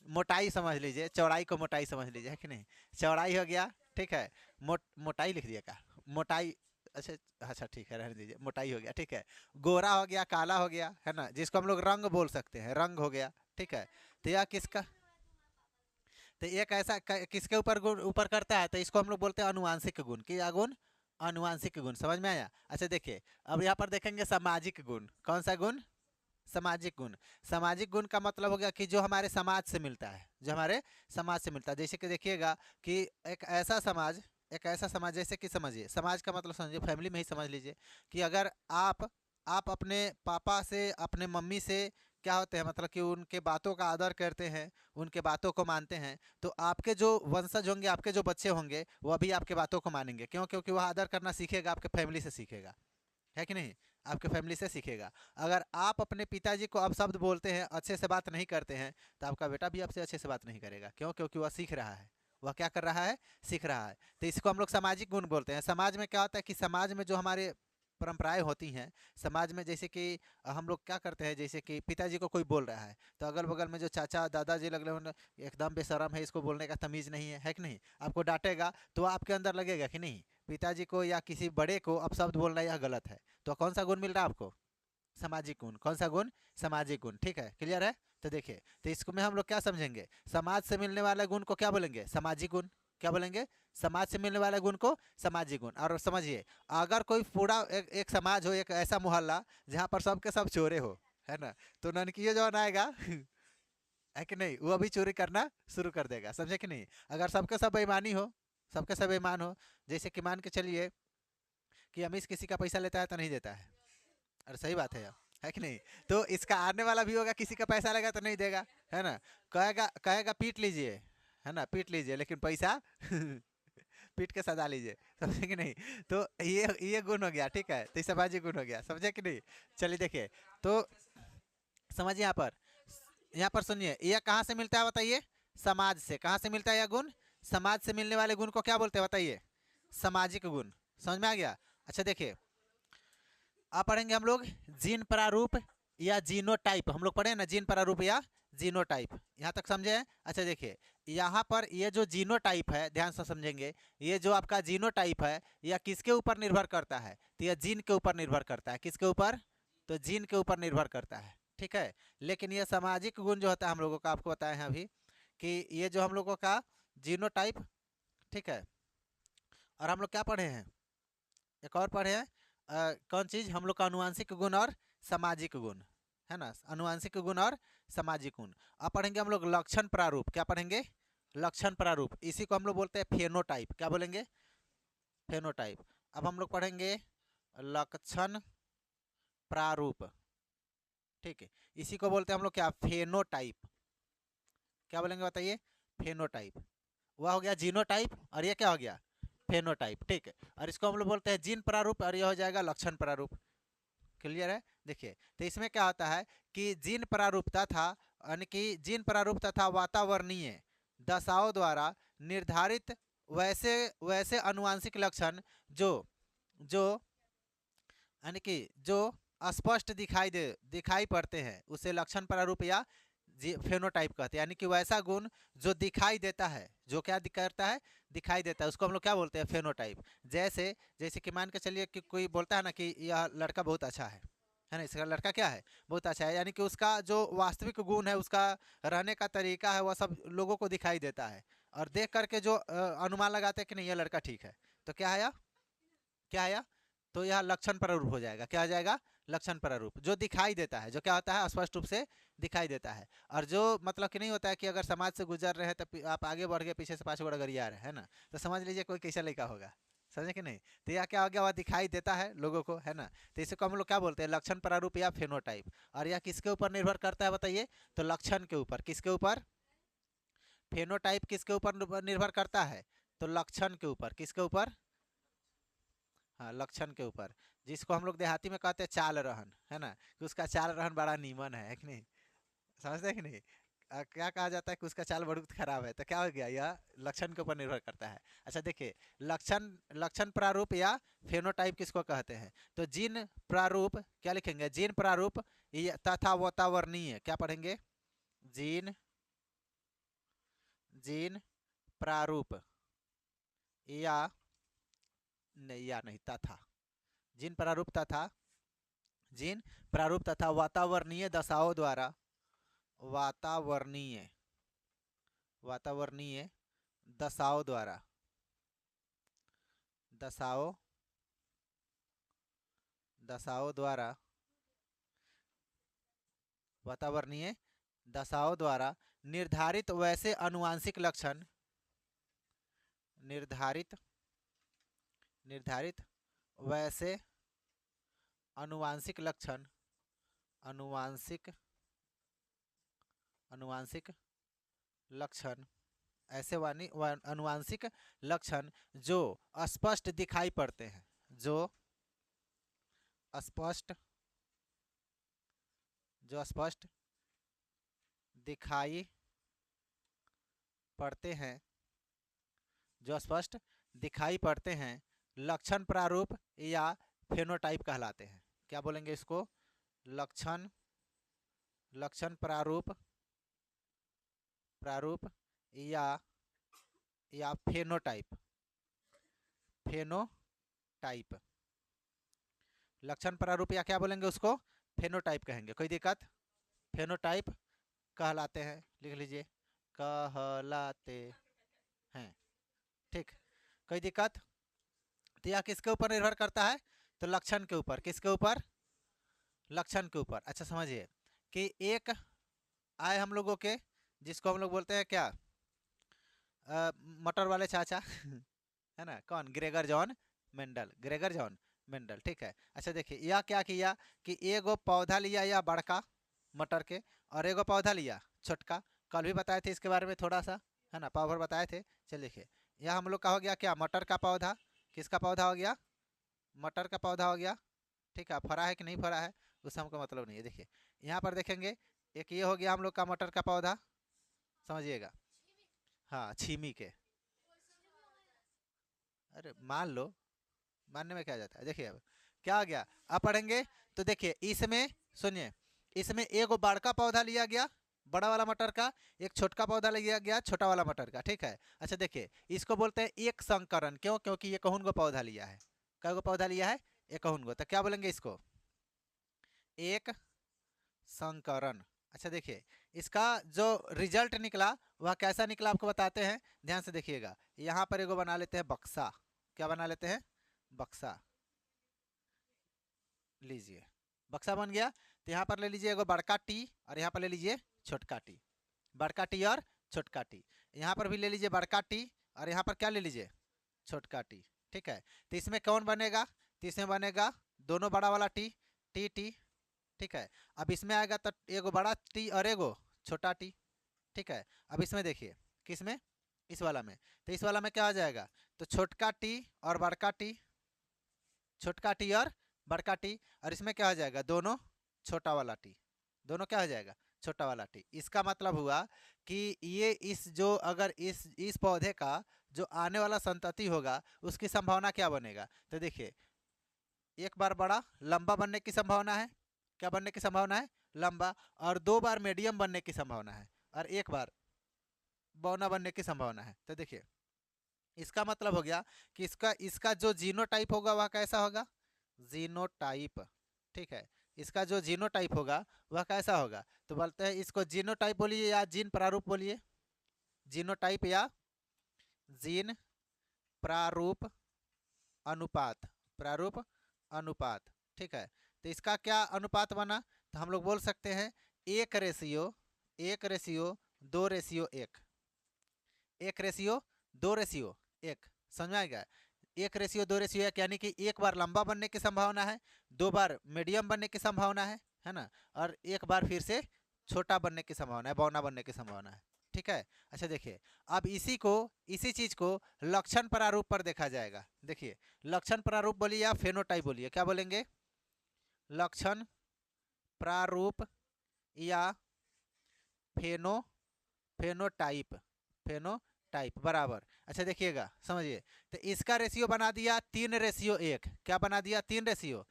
मोटाई समझ लीजिए, चौड़ाई को मोटाई समझ लीजिए, है कि नहीं? चौड़ाई हो गया, ठीक है। मोटाई लिख दिया का, मोटाई, अच्छा, अच्छा ठीक है, रहने दीजिए, मोटाई हो गया, ठीक है। गोरा हो गया, काला हो गया, है ना, जिसको हम लोग रंग बोल सकते हैं, रंग हो गया, ठीक है। तो यह किसका, तो एक ऐसा किसके ऊपर गुण ऊपर करता है, तो इसको हम लोग बोलते हैं अनुवांशिक गुण। क्या गुण? अनुवांशिक गुण, समझ में आया? अच्छा देखिए, अब यहाँ पर देखेंगे सामाजिक गुण। कौन सा गुण? सामाजिक गुण। सामाजिक गुण का मतलब हो गया कि जो हमारे समाज से मिलता है, जो हमारे समाज से मिलता है। जैसे कि देखिएगा कि एक ऐसा समाज, एक ऐसा समाज, जैसे कि समझिए, समाज का मतलब समझिए, फैमिली में ही समझ लीजिए कि अगर आप अपने पापा से, अपने मम्मी से क्या होते हैं, मतलब कि उनके बातों का आदर करते हैं, उनके बातों को मानते हैं, तो आपके जो वंशज होंगे, आपके जो बच्चे होंगे, वह भी आपके बातों को मानेंगे। क्यों? क्योंकि वह आदर करना सीखेगा आपके फैमिली से सीखेगा, है कि नहीं? आपके फैमिली से सीखेगा। अगर आप अपने पिताजी को अपशब्द बोलते हैं, अच्छे से बात नहीं करते हैं, तो आपका बेटा भी आपसे अच्छे से बात नहीं करेगा। क्यों? क्योंकि वह सीख रहा है। वह क्या कर रहा है? सीख रहा है। तो इसको हम लोग सामाजिक गुण बोलते हैं। समाज में क्या होता है कि समाज में जो हमारे परंपराएं होती हैं, समाज में जैसे कि हम लोग क्या करते हैं, जैसे कि पिताजी को कोई बोल रहा है, तो अगल बगल में जो चाचा दादाजी लग रहे हैं, एकदम बेशरम है, इसको बोलने का तमीज़ नहीं है कि नहीं? आपको डांटेगा तो आपके अंदर लगेगा कि नहीं, पिताजी को या किसी बड़े को अपशब्द बोलना यह गलत है। तो कौन सा गुण मिल रहा है आपको? सामाजिक गुण। कौन सा गुण? सामाजिक गुण, ठीक है। क्लियर है? तो देखिए, तो इसको में हम लोग क्या समझेंगे? समाज से मिलने वाले गुण को क्या बोलेंगे? सामाजिक गुण। क्या बोलेंगे? समाज से मिलने वाले गुण को सामाजिक गुण। और समझिए, अगर कोई पूरा एक समाज हो, एक ऐसा मोहल्ला जहाँ पर सबके सब चोरे हो, है ना, तो ननकिया जवान आएगा है कि नहीं, वो अभी चोरी करना शुरू कर देगा, समझे कि नहीं? अगर सबके सब बेईमानी हो, सबके सब बेईमान हो, जैसे कि मान के चलिए कि अमीश किसी का पैसा लेता है तो नहीं देता है, अरे सही बात है यार, है कि नहीं। तो इसका आने वाला भी होगा, किसी का पैसा लगा तो नहीं देगा, है ना। कहेगा कहेगा पीट लीजिए, है ना, पीट लीजिए, लेकिन पैसा पीट के सजा लीजिए, समझे कि नहीं। तो ये गुण हो गया, ठीक है, तो ये सामाजिक गुण हो गया, समझे कि नहीं। चलिए देखिए, तो समझिए यहाँ पर सुनिए, यह कहाँ से मिलता है बताइए, समाज से। कहाँ से मिलता है यह गुण, समाज से मिलने वाले गुण को क्या बोलते हैं बताइए, सामाजिक गुण। समझ में आ गया। अच्छा देखिए, अब पढ़ेंगे हम लोग जीन प्रारूप या जीनोटाइप। हम लोग पढ़े ना जीन प्रारूप या जीनोटाइप, यहाँ तक समझे हैं। अच्छा देखिए, यहाँ पर ये जो जीनोटाइप है, ध्यान से समझेंगे, ये जो आपका जीनोटाइप है यह किसके ऊपर निर्भर करता है, तो यह जीन के ऊपर निर्भर करता है। किसके ऊपर, तो जीन के ऊपर निर्भर करता है, ठीक है। लेकिन यह सामाजिक गुण जो होता है हम लोगों का, आपको बताए हैं अभी कि ये जो हम लोगों का जीनोटाइप, ठीक है। और हम लोग क्या पढ़े हैं, एक और पढ़े हैं कौन चीज़, हम लोग का अनुवांशिक गुण और सामाजिक गुण, है ना, अनुवांशिक गुण और सामाजिक गुण। अब पढ़ेंगे हम लोग लक्षण प्रारूप। क्या पढ़ेंगे, लक्षण प्रारूप, इसी को हम लोग बोलते हैं फेनोटाइप। क्या बोलेंगे, फेनोटाइप। अब हम लोग पढ़ेंगे लक्षण प्रारूप, ठीक है, इसी को बोलते हैं हम लोग क्या, फेनोटाइप। क्या बोलेंगे बताइए, फेनोटाइप। वह हो गया जीनोटाइप और ये क्या हो गया, फेनोटाइप, ठीक है। और इसको हम लोग बोलते हैं जीन प्रारूप और यह हो जाएगा लक्षण प्रारूप। क्लियर है। देखिए, तो इसमें क्या होता है कि जीन प्रारूपता था, यानी कि जीन प्रारूप तथा वातावरणीय दशाओं द्वारा निर्धारित वैसे वैसे अनुवांशिक लक्षण जो जो यानी कि जो स्पष्ट दिखाई पड़ते हैं, उसे लक्षण प्रारूप या फेनोटाइप कहते हैं। यानी कि वैसा गुण जो दिखाई देता है, जो क्या करता है, दिखाई देता है, उसको हम लोग क्या बोलते हैं, फेनोटाइप। जैसे जैसे कि मान के चलिए कि कोई बोलता है ना कि यह लड़का बहुत अच्छा है ना, इसका लड़का क्या है, बहुत अच्छा है, यानी कि उसका जो वास्तविक गुण है, उसका रहने का तरीका है, वह सब लोगों को दिखाई देता है। और देख करके जो अनुमान लगाते हैं कि नहीं ये लड़का ठीक है, तो क्या आया, क्या आया, तो यह लक्षण प्रारूप हो जाएगा। क्या हो जाएगा, लक्षण प्रारूप, जो दिखाई देता है, जो क्या होता है, स्पष्ट रूप से दिखाई देता है। और जो मतलब कि नहीं होता है कि अगर समाज से गुजर रहे हैं तो आप आगे बढ़ गए, पीछे से 5 गड़ आ रहे हैं ना, तो समझ लीजिए कोई कैसा लड़का होगा, समझे कि नहीं। तो यह क्या हो गया, वह दिखाई देता है लोगों को, है ना। तो इसे को हम लोग क्या बोलते हैं, लक्षण प्रारूप या फेनोटाइप। और यह किसके ऊपर निर्भर करता है बताइए, तो लक्षण के ऊपर। किसके ऊपर, फेनोटाइप किसके ऊपर निर्भर करता है, तो लक्षण के ऊपर। किसके ऊपर, हाँ, लक्षण के ऊपर। जिसको हम लोग देहाती में कहते हैं चाल रहन, है ना, कि उसका चाल रहन बड़ा नीमन है कि नहीं, समझते हैं कि नहीं। क्या कहा जाता है कि उसका चाल बहुत खराब है, तो क्या हो गया, यह लक्षण के ऊपर निर्भर करता है। अच्छा देखिए, लक्षण लक्षण प्रारूप या फेनोटाइप किसको कहते हैं, तो जीन प्रारूप, क्या लिखेंगे, जीन प्रारूप तथा वातावरणीय, क्या पढ़ेंगे, जीन जीन प्रारूप या नहीं, या नहीं, तथा, जीन प्रारूप तथा, जीन प्रारूप तथा वातावरणीय दशाओं द्वारा, वातावरणीय वातावरणीय दशाओं द्वारा, दशाओं दशाओं द्वारा, वातावरणीय दशाओं द्वारा निर्धारित वैसे अनुवांशिक लक्षण, निर्धारित निर्धारित वैसे अनुवांशिक लक्षण, अनुवांशिक अनुवांशिक लक्षण, ऐसे अनुवांशिक लक्षण जो स्पष्ट दिखाई पड़ते हैं, जो स्पष्ट जो स्पष्ट दिखाई पड़ते हैं, जो स्पष्ट दिखाई पड़ते हैं, लक्षण प्रारूप या फेनोटाइप कहलाते हैं। क्या बोलेंगे इसको, लक्षण लक्षण प्रारूप प्रारूप या फेनोटाइप, फेनोटाइप, लक्षण प्रारूप या क्या बोलेंगे उसको, फेनोटाइप कहेंगे। कोई दिक्कत, फेनोटाइप कहलाते हैं, लिख लीजिए, कहलाते हैं, ठीक। कोई दिक्कत, तो यह किसके ऊपर निर्भर करता है, तो लक्षण के ऊपर। किसके ऊपर, लक्षण के ऊपर। अच्छा समझिए कि एक आए हम लोगों के, जिसको हम लोग बोलते हैं क्या, मटर वाले चाचा है ना, कौन, Gregor John Mendel, Gregor John Mendel, ठीक है। अच्छा देखिए यह क्या किया कि एगो पौधा लिया या बड़का मटर के, और एगो पौधा लिया छोटका। कल भी बताए थे इसके बारे में थोड़ा सा, है ना, पावर बताए थे। चलिए देखिए यहाँ हम लोग का हो गया क्या, मटर का पौधा। किसका पौधा हो गया, मटर का पौधा हो गया, ठीक है। फरा है कि नहीं फरा है उससे हमको मतलब नहीं है। देखिए यहाँ पर देखेंगे, एक ये हो गया हम लोग का मटर का पौधा, समझिएगा, हाँ छीमी के। अरे मान लो, मानने में क्या जाता है। देखिए अब क्या आ गया, अब पढ़ेंगे तो देखिए इसमें, सुनिए, इसमें एगो बड़का पौधा लिया गया बड़ा वाला मटर का, एक छोटका पौधा लिया गया छोटा वाला मटर का, ठीक है। अच्छा देखिए इसको बोलते हैं एक संकरण, क्यों, क्योंकि ये कहून को पौधा लिया है। क्या को पौधा लिया है, एक कहून को, तो क्या बोलेंगे इसको, एक संकरण। अच्छा देखिए इसका जो रिजल्ट निकला वह कैसा निकला आपको बताते हैं, ध्यान से देखिएगा। यहाँ पर एगो बना लेते हैं बक्सा, क्या बना लेते हैं, बक्सा, लीजिए बक्सा बन गया। तो यहाँ पर ले लीजिए एगो बड़का टी, और यहाँ पर ले लीजिए छोटका टी, बड़का टी और छोटका टी। यहाँ पर भी ले लीजिए बड़का टी, और यहाँ पर क्या ले लीजिए, छोटका टी, ठीक है। तो इसमें कौन बनेगा, तो इसमें बनेगा दोनों बड़ा वाला टी, टी टी, ठीक है। अब इसमें आएगा तो एगो बड़ा टी और एगो छोटा टी, ठीक है। अब इसमें देखिए, किस में, इस वाला में, तो इस वाला में क्या आ जाएगा, तो छोटका टी और बड़का टी, छोटका टी और बड़का टी, और इसमें क्या हो जाएगा, दोनों छोटा वाला टी, दोनों क्या हो जाएगा, छोटा वाला टी। इसका मतलब हुआ कि ये इस जो अगर इस पौधे का जो आने वाला संतति होगा उसकी संभावना क्या बनेगा, तो देखिए एक बार बड़ा लंबा बनने की संभावना है, क्या बनने की संभावना है, लंबा, और दो बार मीडियम बनने की संभावना है, और एक बार बौना बनने की संभावना है। तो देखिए इसका मतलब हो गया कि इसका इसका जो जीनोटाइप होगा वह कैसा होगा, जीनोटाइप, ठीक है। इसका जो जीनोटाइप होगा वह कैसा होगा, तो बोलते हैं इसको जीनोटाइप बोलिए या जीन प्रारूप बोलिए, जीनोटाइप या जीन प्रारूप अनुपात, प्रारूप अनुपात, ठीक है। तो इसका क्या अनुपात बना, तो हम लोग बोल सकते हैं 1:1:2:1, 1:2:1, समझ में आएगा। 1:2:1 यानी कि एक बार लंबा बनने की संभावना है, दो बार मीडियम बनने की संभावना है ना, और एक बार फिर से छोटा बनने की संभावना है, बौना बनने की संभावना है, ठीक है। अच्छा देखिए अब इसी चीज को लक्षण प्रारूप पर देखा जाएगा। देखिए लक्षण प्रारूप बोलिए या फेनोटाइप बोलिए, क्या बोलेंगे, लक्षण प्रारूप या फेनो फेनोटाइप, फेनोटाइप बराबर। अच्छा देखिएगा समझिए, तो इसका रेशियो बना दिया 3:1, क्या बना दिया 3:1।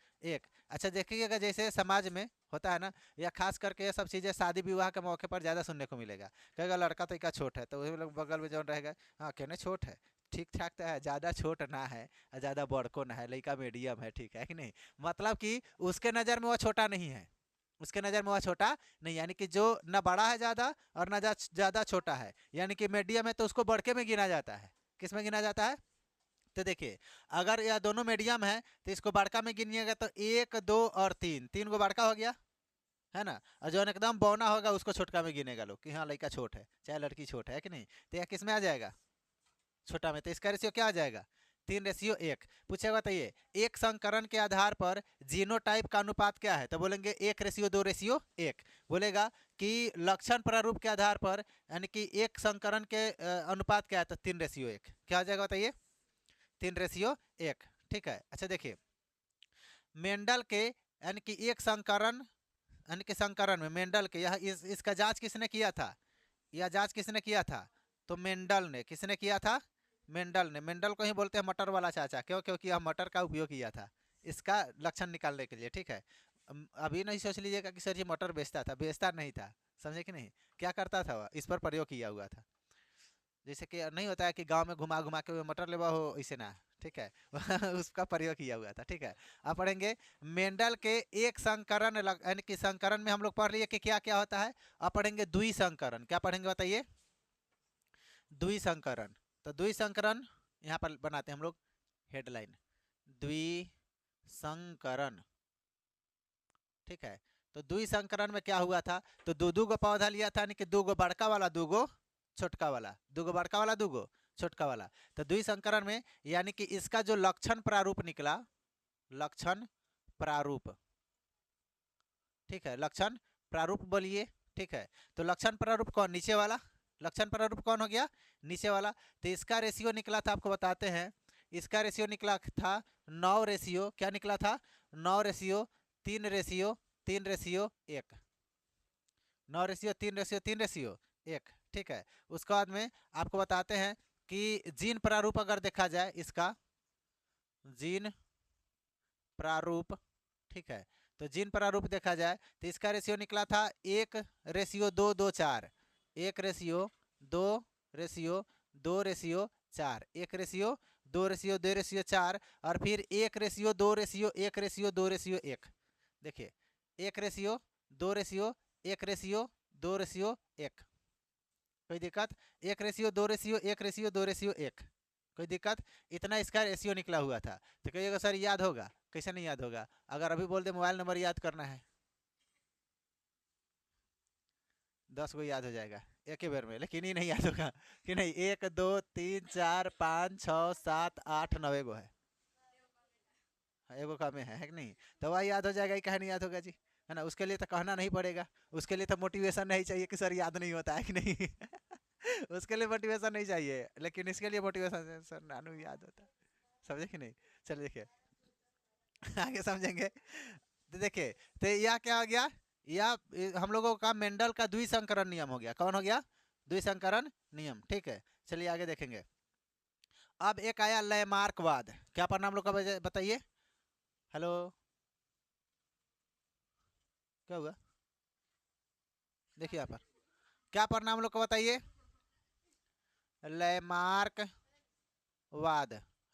अच्छा देखिएगा जैसे समाज में होता है ना, या खास करके ये सब चीज़ें शादी विवाह के मौके पर ज़्यादा सुनने को मिलेगा। कहेगा लड़का तो इका छोट है, तो वही लोग बगल में जो रहेगा, हाँ कहने छोट है, ठीक ठाक तो है, ज़्यादा छोट ना है और ज़्यादा बड़को ना है, लड़का मीडियम है, ठीक है कि नहीं। मतलब कि उसके नज़र में वो छोटा नहीं है, उसके नज़र में वह छोटा नहीं, यानी कि जो न बड़ा है ज़्यादा और न ज़्यादा छोटा है, यानी कि मीडियम है, तो उसको बड़के में गिना जाता है। किस में गिना जाता है, तो देखिए अगर यह दोनों मीडियम है तो इसको बड़का में गिनिएगा तो 1, 2 और 3, 3 गो बड़का हो गया, है ना। और जो एकदम बौना होगा उसको छोटका में गिनेगा लोग कि हाँ लड़का छोट है चाहे लड़की छोट है कि नहीं। तो यह किस में आ जाएगा, छोटा में। तो इसका रेशियो क्या आ जाएगा, 3:1। पूछेगा बताइए एक संकरण के आधार पर जीनोटाइप का अनुपात क्या है, तो बोलेंगे 1:2:1। बोलेगा कि लक्षण प्रारूप के आधार पर यानी कि एक संकरण के अनुपात क्या है, तो 3:1। क्या आ जाएगा बताइए, 3:1, ठीक है। अच्छा देखिए मेंडल के यानी कि एक संकरण यानी कि संकरण में मेंडल के यह इसका जांच किसने किया था, यह जांच किसने किया था, तो मेंडल ने, किसने किया था, मेंडल ने। मेंडल को ही बोलते हैं मटर वाला चाचा, क्यों, क्योंकि यह मटर का उपयोग किया था इसका लक्षण निकालने के लिए, ठीक है। अभी नहीं सोच लीजिएगा कि सर जी मटर बेचता था, बेचता नहीं था, समझे कि नहीं। क्या करता था वह, इस पर प्रयोग किया हुआ था। जैसे कि नहीं होता है कि गांव में घुमा घुमा के मटर लेवा हो, इसे ना, ठीक है उसका प्रयोग किया हुआ था, ठीक है। अब पढ़ेंगे मेंडल के एक संकरण यानी कि संकरण में हम लोग पढ़ लिए कि क्या क्या होता है। अब पढ़ेंगे द्विसंकरण, क्या पढ़ेंगे बताइए, द्विसंकरण। तो द्विसंकरण यहाँ पर बनाते हैं हम लोग हेडलाइन, द्विसंकरण, ठीक है। तो द्विसंकरण में क्या हुआ था, तो दो गो पौधा लिया था, यानी कि दो गो बड़का वाला, दो गो छोटका वाला, दो गो बड़का वाला, दो गो छोटका वाला। तो द्विसंकरण में यानी कि इसका जो लक्षण प्रारूप निकला, लक्षण प्रारूप। ठीक है, लक्षण प्रारूप बोलिए। ठीक है, तो लक्षण प्रारूप कौन, नीचे वाला। लक्षण प्रारूप कौन हो गया, नीचे वाला। तो इसका रेशियो निकला था, आपको बताते हैं। इसका रेशियो निकला था 9 रेशियो, क्या निकला था, 9 ratio 3 ratio 3 ratio 1। 9 ratio 3 ratio 3 ratio 1। ठीक है, उसके बाद में आपको बताते हैं कि जीन प्रारूप अगर देखा जाए, इसका जीन प्रारूप। ठीक है, तो जीन प्रारूप देखा जाए तो इसका रेशियो निकला था 1:2:2:4। 1:2:2:4। 1:2:2:4 और फिर 1:2:1:1:2:1। देखिए, 1:2:1:1:2:1। कोई दिक्कत, 1:2:1:1:2:1। कोई दिक्कत, इतना इसका रेशियो निकला हुआ था। तो कहिएगा सर याद होगा, कैसे नहीं याद होगा, अगर अभी बोल दे मोबाइल नंबर याद करना है, 10 को याद हो जाएगा एक ही बार में। लेकिन ये नहीं याद होगा कि नहीं, 1 2 3 4 5 6 7 8 9 एगो है, एगो का में है कि नहीं, तो वह याद हो जाएगा। ये कहे नहीं याद होगा जी, है ना। उसके लिए तो कहना नहीं पड़ेगा, उसके लिए तो मोटिवेशन नहीं चाहिए कि सर याद नहीं होता है कि नहीं। उसके लिए मोटिवेशन नहीं चाहिए, लेकिन इसके लिए मोटिवेशन, सर नानू याद होता है। समझे कि नहीं, चलिए देखिए। आगे समझेंगे। तो देखिए, तो यह क्या हो गया, यह हम लोगों का मेंडल का द्विसंकरण नियम हो गया। कौन हो गया, द्विसंकरण नियम। ठीक है, चलिए आगे देखेंगे। अब एक आया लैमार्कवाद। क्या पढ़ना हम लोग का, बताइए। हेलो, क्या हुआ, देखिए यहाँ पर क्या पढ़ना हम लोग को बताइए, लैमार्कवाद।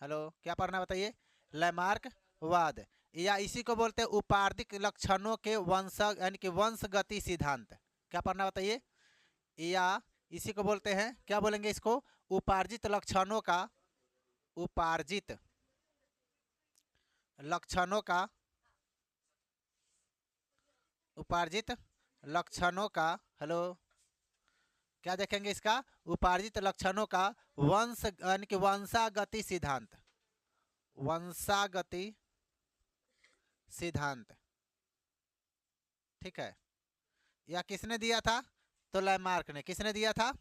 हेलो, क्या पढ़ना बताइए, लैमार्कवाद, या इसी को बोलते हैं उपार्जित लक्षणों के वंश, यानी कि वंशगति सिद्धांत। क्या पढ़ना बताइए, या इसी को बोलते हैं, क्या बोलेंगे इसको, उपार्जित लक्षणों का, उपार्जित लक्षणों का, उपार्जित लक्षणों का। हेलो, क्या देखेंगे इसका, उपार्जित लक्षणों का वंश, यानी कि वंशागति सिद्धांत, वंशागति सिद्धांत। ठीक है, या किसने दिया था, तो लैमार्क ने। किसने दिया था,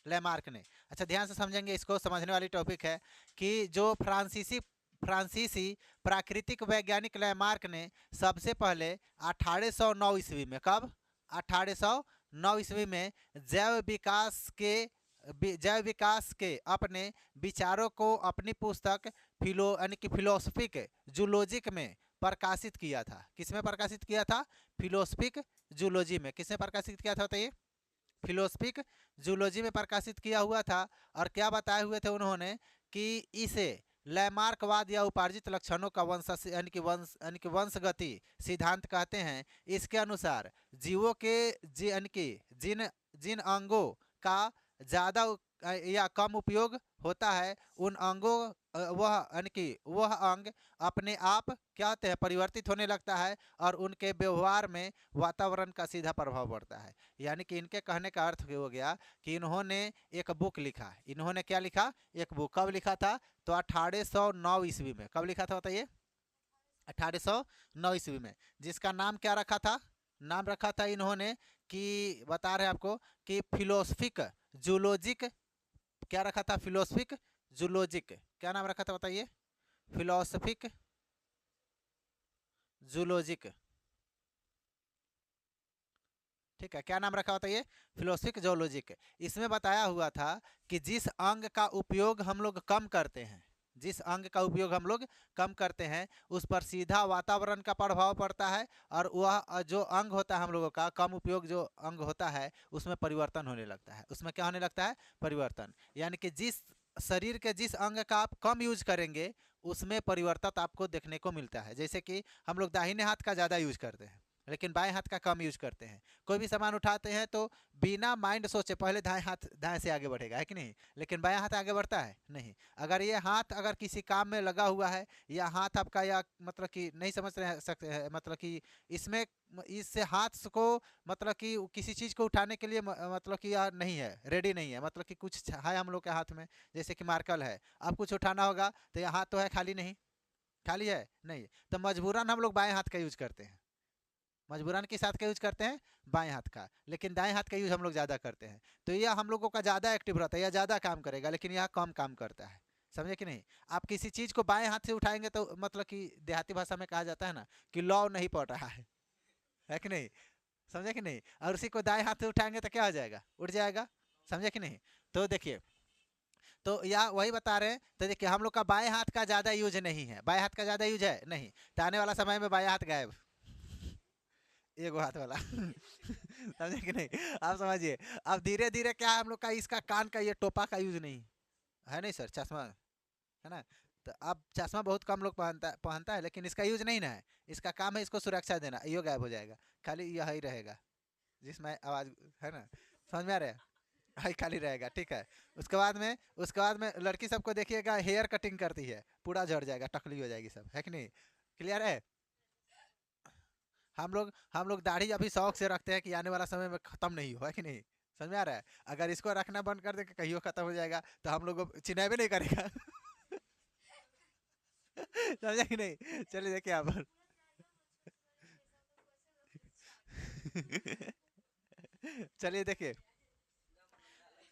लैमार्क ने। अच्छा, ध्यान से समझेंगे इसको, समझने वाली टॉपिक है कि जो फ्रांसीसी प्राकृतिक वैज्ञानिक लैमार्क ने सबसे पहले 1809 ईस्वी में, कब, 1809 ईस्वी में जैव विकास के अपने विचारों को अपनी पुस्तक यानी कि फिलोसफिक जूलॉजिक में प्रकाशित किया था। किसमें प्रकाशित किया था, फिलोसफिक जूलॉजी में। किसने प्रकाशित किया था बताइए, फिलोसफिक जूलॉजी में प्रकाशित किया हुआ था। और क्या बताए हुए थे उन्होंने कि इसे लैमार्कवाद या उपार्जित लक्षणों का वंश, यानी कि वंशगति सिद्धांत कहते हैं। इसके अनुसार जीवों के यानी कि जिन जिन अंगों का ज़्यादा या कम उपयोग होता है, उन अंगों वह यानी कि वह अंग अपने आप क्या होते हैं, परिवर्तित होने लगता है, और उनके व्यवहार में वातावरण का सीधा प्रभाव पड़ता है। यानी कि इनके कहने का अर्थ हो गया कि इन्होंने एक बुक लिखा। इन्होंने क्या लिखा, एक बुक। कब लिखा था, तो 1809 ईस्वी में। कब लिखा था बताइए, 1809 ईस्वी में। जिसका नाम क्या रखा था, नाम रखा था इन्होंने कि, बता रहे हैं आपको कि फिलोसफिक जूलॉजिक। क्या रखा था, फिलोसफिक जूलॉजिक। क्या नाम रखा था बताइए, फिलोसफिक जूलॉजिक। ठीक है, क्या नाम रखा होता है ये, फिलोसफिक जूलॉजिक। इसमें बताया हुआ था कि जिस अंग का उपयोग हम लोग कम करते हैं, जिस अंग का उपयोग हम लोग कम करते हैं, उस पर सीधा वातावरण का प्रभाव पड़ता है, और वह जो अंग होता है हम लोगों का कम उपयोग जो अंग होता है, उसमें परिवर्तन होने लगता है। उसमें क्या होने लगता है, परिवर्तन। यानी कि जिस शरीर के जिस अंग का आप कम यूज करेंगे, उसमें परिवर्तन आपको देखने को मिलता है। जैसे कि हम लोग दाहिने हाथ का ज़्यादा यूज करते हैं, लेकिन बाएं हाथ का कम यूज करते हैं। कोई भी सामान उठाते हैं तो बिना माइंड सोचे पहले दाएं हाथ दाएं से आगे बढ़ेगा, है कि नहीं, लेकिन बायां हाथ आगे बढ़ता है नहीं। अगर ये हाथ अगर किसी काम में लगा हुआ है, या हाथ आपका, या मतलब कि नहीं समझ रहे सकते हैं, मतलब कि इसमें इससे हाथ को मतलब कि किसी चीज़ को उठाने के लिए मतलब कि यह नहीं है, रेडी नहीं है, मतलब कि कुछ है हम लोग के हाथ में, जैसे कि मार्कल है, अब कुछ उठाना होगा तो यह हाथ तो है खाली नहीं, खाली है नहीं, तो मजबूरन हम लोग बाएं हाथ का यूज करते हैं। मजबूरन किस हाथ का यूज करते हैं? बाएं हाथ का। लेकिन दाएं हाथ का यूज हम लोग ज़्यादा करते हैं, तो यह हम लोगों का ज़्यादा एक्टिव रहता है, यह ज़्यादा काम करेगा, लेकिन यह कम काम करता है। समझे कि नहीं? आप किसी चीज़ को बाएं हाथ से उठाएंगे तो मतलब कि देहाती भाषा में कहा जाता है ना कि लौ नहीं पड़ रहा है कि नहीं? समझे कि नहीं? और उसी को दाएं हाथ से उठाएंगे तो क्या हो जाएगा? उठ जाएगा। समझे कि नहीं? तो देखिए, तो या वही बता रहे हैं, तो देखिए हम लोग का बाएं हाथ का ज़्यादा यूज नहीं है। बाएं हाथ का ज़्यादा यूज है नहीं, तो आने वाला समय में बाएं हाथ गायब, एगो हाथ वाला समझे कि नहीं? आप समझिए। अब धीरे धीरे क्या है, हम लोग का इसका कान का ये टोपा का यूज नहीं है, नहीं सर, चश्मा है ना। तो अब चश्मा बहुत कम लोग पहनता है, लेकिन इसका यूज नहीं ना है। इसका काम है इसको सुरक्षा देना, यो गायब हो जाएगा, खाली यह ही रहेगा जिसमें आवाज, है ना? समझ में आ रहा है? हाई खाली रहेगा, ठीक है। उसके बाद में लड़की सबको देखिएगा, हेयर कटिंग करती है, पूरा झड़ जाएगा, टकली हो जाएगी सब, है कि नहीं? क्लियर है? हम लोग दाढ़ी अभी शौक से रखते हैं कि आने वाला समय में खत्म नहीं हो, है कि नहीं? समझ में आ रहा है? अगर इसको रखना बंद कर दे कि कहीं खत्म हो जाएगा, तो हम लोग को चिन्ह भी नहीं करेगा समझा कि नहीं? चलिए देखिए यहाँ पर चलिए देखिए,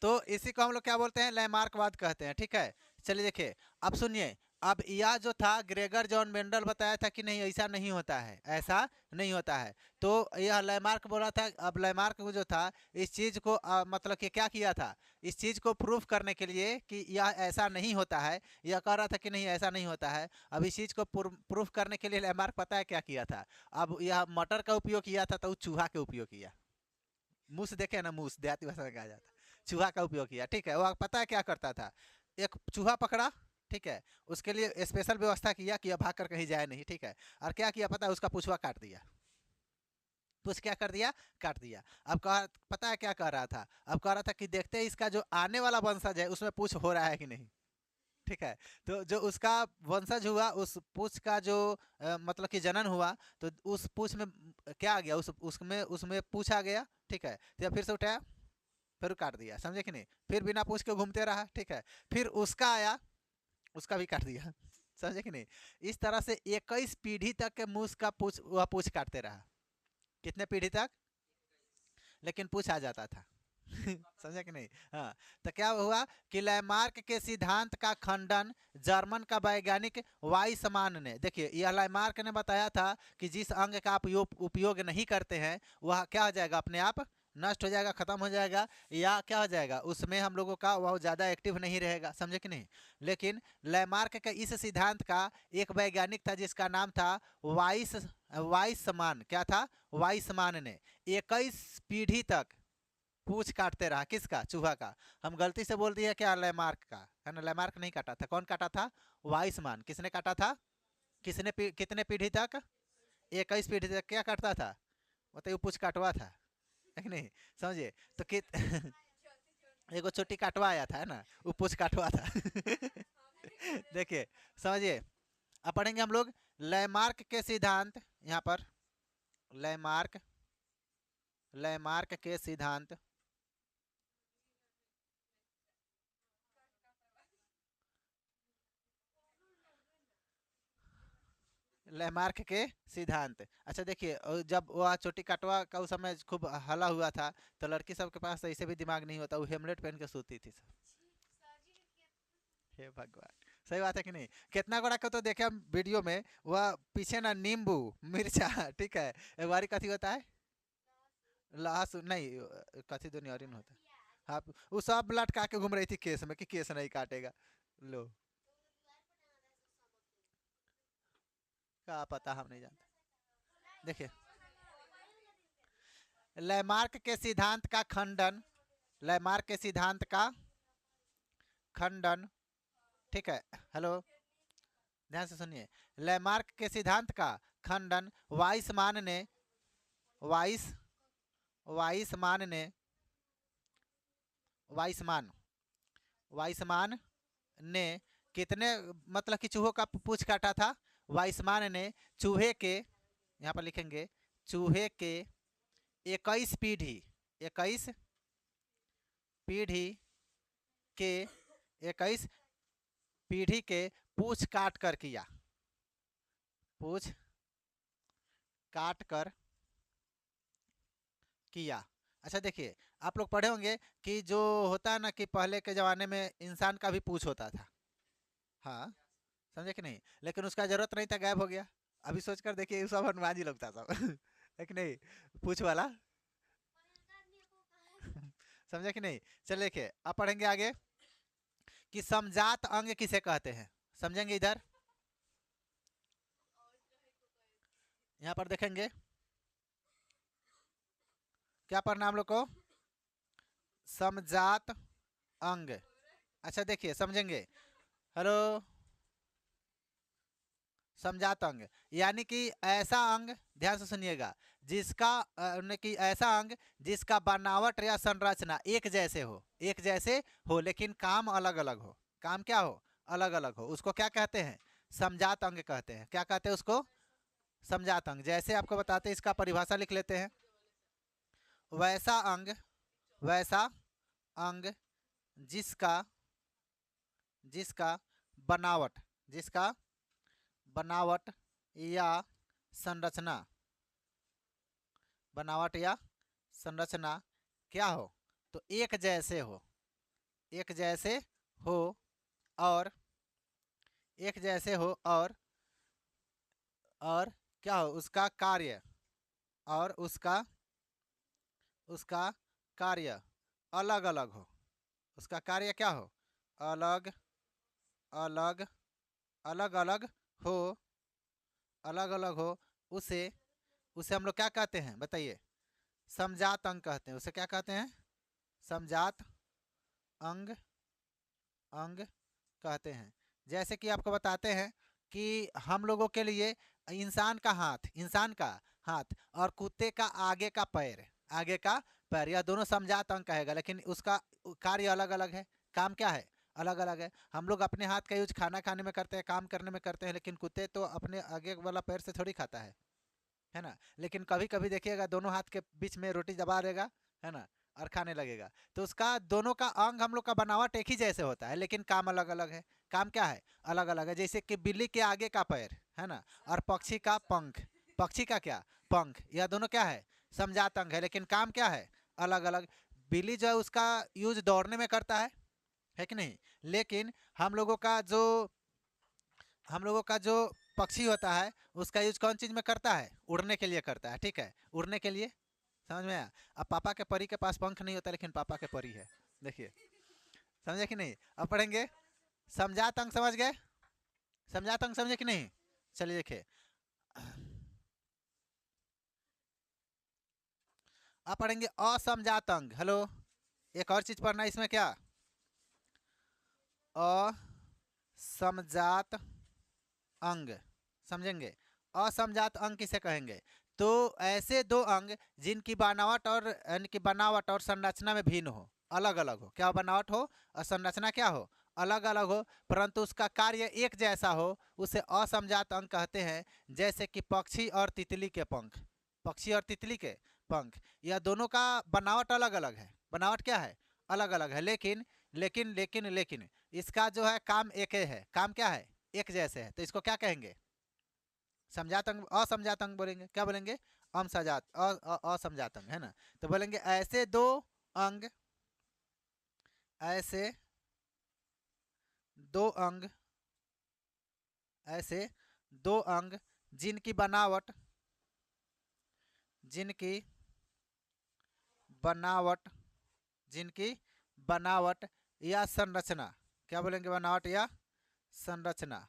तो इसी को हम लोग क्या बोलते हैं? लैमार्कवाद कहते हैं, ठीक है। चलिए देखिए, अब सुनिए। अब यह जो था ग्रेगर जॉन मेंडल बताया था कि नहीं, ऐसा नहीं होता है, ऐसा नहीं होता है। तो यह लैमार्क बोला था। अब लैमार्क जो था, इस चीज़ को मतलब कि क्या किया था, इस चीज़ को प्रूफ करने के लिए कि यह ऐसा नहीं होता है, यह कह रहा था कि नहीं ऐसा नहीं होता है। अब इस चीज़ को प्रूफ करने के लिए लैमार्क पता है क्या किया था? अब यह मटर का उपयोग किया था, तो वो चूहा के उपयोग किया। मूस देखे ना, मूस देहाती भाषा में कहा जाता है, चूहा का उपयोग किया, ठीक है। वो पता है क्या करता था? एक चूहा पकड़ा, ठीक है, उसके लिए स्पेशल व्यवस्था किया कि अब भाग कर कहीं जाए नहीं, ठीक है। और क्या किया पता है? उसका पूछवा काट दिया। पूछ क्या कर दिया? काट दिया। अब कह पता है क्या कह रहा था? अब कह रहा था कि देखते हैं इसका जो आने वाला वंशज है उसमें पूछ हो रहा है कि नहीं, ठीक है। तो जो उसका वंशज हुआ, उस पूछ का जो मतलब कि जनन हुआ, तो उस पूछ में क्या आ गया? उसमें उसमें पूछ आ गया, ठीक है। तो फिर से उठाया, फिर काट दिया। समझे कि नहीं? फिर बिना पूछ के घूमते रहा, ठीक है। फिर उसका आया, उसका भी काट दिया समझे कि नहीं? इस तरह से 21 पीढ़ी तक के मूस का पूछ, वह पूछ काटते रहा। कितने पीढ़ी तक? लेकिन पूछ आ जाता था समझे कि नहीं? हाँ। तो क्या हुआ कि लैमार्क के सिद्धांत का खंडन जर्मन का वैज्ञानिक वाइसमान ने, देखिए यह लैमार्क ने बताया था कि जिस अंग का आप उपयोग नहीं करते हैं, वह क्या हो जाएगा? अपने आप नष्ट हो जाएगा, खत्म हो जाएगा, या क्या हो जाएगा? उसमें हम लोगों का वह ज़्यादा एक्टिव नहीं रहेगा। समझे कि नहीं? लेकिन लैमार्क के इस सिद्धांत का एक वैज्ञानिक था जिसका नाम था वाइसमान। क्या था? वाइसमान ने 21 पीढ़ी तक पूछ काटते रहा। किसका? चूहा का। हम गलती से बोल दिए क्या? लैमार्क का, है ना? लैमार्क नहीं काटा था। कौन काटा था? वाइसमान। किसने काटा था? कितने पीढ़ी तक? 21 पीढ़ी तक क्या काटता था? बताइए, पूछ काटवा था, है कि नहीं? समझिए। तो एगो छोटी काटवा आया था, है ना, वो पूछ काटवा था देखिए, समझिए। अब पढ़ेंगे हम लोग लैमार्क के सिद्धांत। यहाँ पर लैमार्क लैमार्क के सिद्धांत, लैमार्क के सिद्धांत। अच्छा देखिए, जब वह छोटी कटवा का उस समय खूब हला हुआ था, तो लड़की सबके पास ऐसे भी दिमाग नहीं होता, वो हेमलेट पहन के सोती थी सब। हे भगवान, सही बात है कि नहीं? कितना गोड़ा को तो देखे हम वीडियो में, वह पीछे ना नींबू मिर्चा ठीक है, एक बारी कथी होता है? लहसुन नहीं, कथी तो नहीं होता। हाँ, वो सब लटका के घूम रही थी केस में कि केस नहीं काटेगा। लो, क्या पता, हम नहीं जानते। देखिए, लैमार्क के सिद्धांत का खंडन, लैमार्क के सिद्धांत का खंडन, ठीक है। हेलो, ध्यान से सुनिए। लैमार्क के सिद्धांत का खंडन वाइसमान ने वाइस वाइसमान ने वाइसमान वाइसमान ने कितने मतलब कि चूहों का पूछ काटा था? वाइसमान ने चूहे के, यहाँ पर लिखेंगे, चूहे के 21 पीढ़ी, 21 पीढ़ी के 21 पीढ़ी के पूछ काट कर किया। पूछ काट कर किया। अच्छा देखिए, आप लोग पढ़े होंगे कि जो होता है ना कि पहले के ज़माने में इंसान का भी पूछ होता था। हाँ, समझे कि नहीं, लेकिन उसका जरूरत नहीं था, गायब हो गया। अभी सोच कर देखिए, ये सब हनुमान जी लगता सब है कि नहीं, पूछ वाला समझे कि नहीं। चलिए देखिए, अब पढ़ेंगे आगे कि समजात अंग किसे कहते हैं। समझेंगे इधर, यहाँ पर देखेंगे क्या पढ़ना हम लोग को, समजात अंग। अच्छा देखिए समझेंगे, हेलो, समजात अंग यानी कि ऐसा अंग, ध्यान से सुनिएगा, जिसका यानी कि ऐसा अंग जिसका बनावट या संरचना एक जैसे हो, एक जैसे हो लेकिन काम अलग अलग हो। काम क्या हो, अलग अलग हो, उसको क्या कहते हैं, समजात अंग कहते हैं। क्या कहते हैं उसको, समजात अंग। जैसे आपको बताते हैं, इसका परिभाषा लिख लेते हैं। वैसा अंग, वैसा अंग जिसका, जिसका बनावट, जिसका बनावट या संरचना, बनावट या संरचना क्या हो, तो एक जैसे हो, एक जैसे हो, और एक जैसे हो, और क्या हो, उसका कार्य, और उसका, उसका कार्य अलग अलग हो। उसका कार्य क्या हो, अलग अलग, अलग अलग हो, अलग अलग हो, उसे, उसे हम लोग क्या कहते हैं बताइए, समजात अंग कहते हैं। उसे क्या कहते हैं, समजात अंग, अंग कहते हैं। जैसे कि आपको बताते हैं कि हम लोगों के लिए इंसान का हाथ, इंसान का हाथ और कुत्ते का आगे का पैर, आगे का पैर, यह दोनों समजात अंग कहेगा, लेकिन उसका कार्य अलग अलग है, काम क्या है, अलग अलग है। हम लोग अपने हाथ का यूज खाना खाने में करते हैं, काम करने में करते हैं, लेकिन कुत्ते तो अपने आगे वाला पैर से थोड़ी खाता है ना। लेकिन कभी कभी देखिएगा दोनों हाथ के बीच में रोटी दबा देगा, है ना, और खाने लगेगा, तो उसका दोनों का अंग, हम लोग का बनावट एक ही जैसे होता है लेकिन काम अलग अलग है। काम क्या है, अलग अलग है। जैसे कि बिल्ली के आगे का पैर, है ना, और पक्षी का पंख, पक्षी का क्या, पंख, यह दोनों क्या है, समजात अंग है, लेकिन काम क्या है, अलग अलग। बिल्ली जो है उसका यूज दौड़ने में करता है कि नहीं, लेकिन हम लोगों का जो, हम लोगों का जो पक्षी होता है उसका यूज कौन चीज़ में करता है, उड़ने के लिए करता है, ठीक है, उड़ने के लिए। समझ में आया। अब पापा के परी के पास पंख नहीं होता लेकिन पापा के परी है, देखिए, समझे कि नहीं। अब पढ़ेंगे समझात अंग, समझ गए, समझात अंग समझे कि नहीं। चलिए देखिए, अब पढ़ेंगे असमजात अंग। हेलो, एक और चीज पढ़ना इसमें, क्या, असमजात अंग, समझेंगे। असमजात अंग किसे कहेंगे, तो ऐसे दो अंग जिनकी बनावट और, यानी कि बनावट और संरचना में भिन्न हो, अलग अलग हो, क्या बनावट हो और संरचना क्या हो, अलग अलग हो, परंतु उसका कार्य एक जैसा हो, उसे असमजात अंग कहते हैं। जैसे कि पक्षी और तितली के पंख, पक्षी और तितली के पंख, यह दोनों का बनावट अलग अलग है, बनावट क्या है, अलग अलग है, लेकिन लेकिन इसका जो है काम एक ही है, काम क्या है, एक जैसे है, तो इसको क्या कहेंगे, समझात अंग। असमझात अंग बोलेंगे, क्या बोलेंगे, असमझात अंग, है ना। तो बोलेंगे ऐसे दो अंग, ऐसे दो अंग, ऐसे दो अंग जिनकी बनावट, जिनकी बनावट, जिनकी बनावट या संरचना, क्या बोलेंगे, बनावट या संरचना,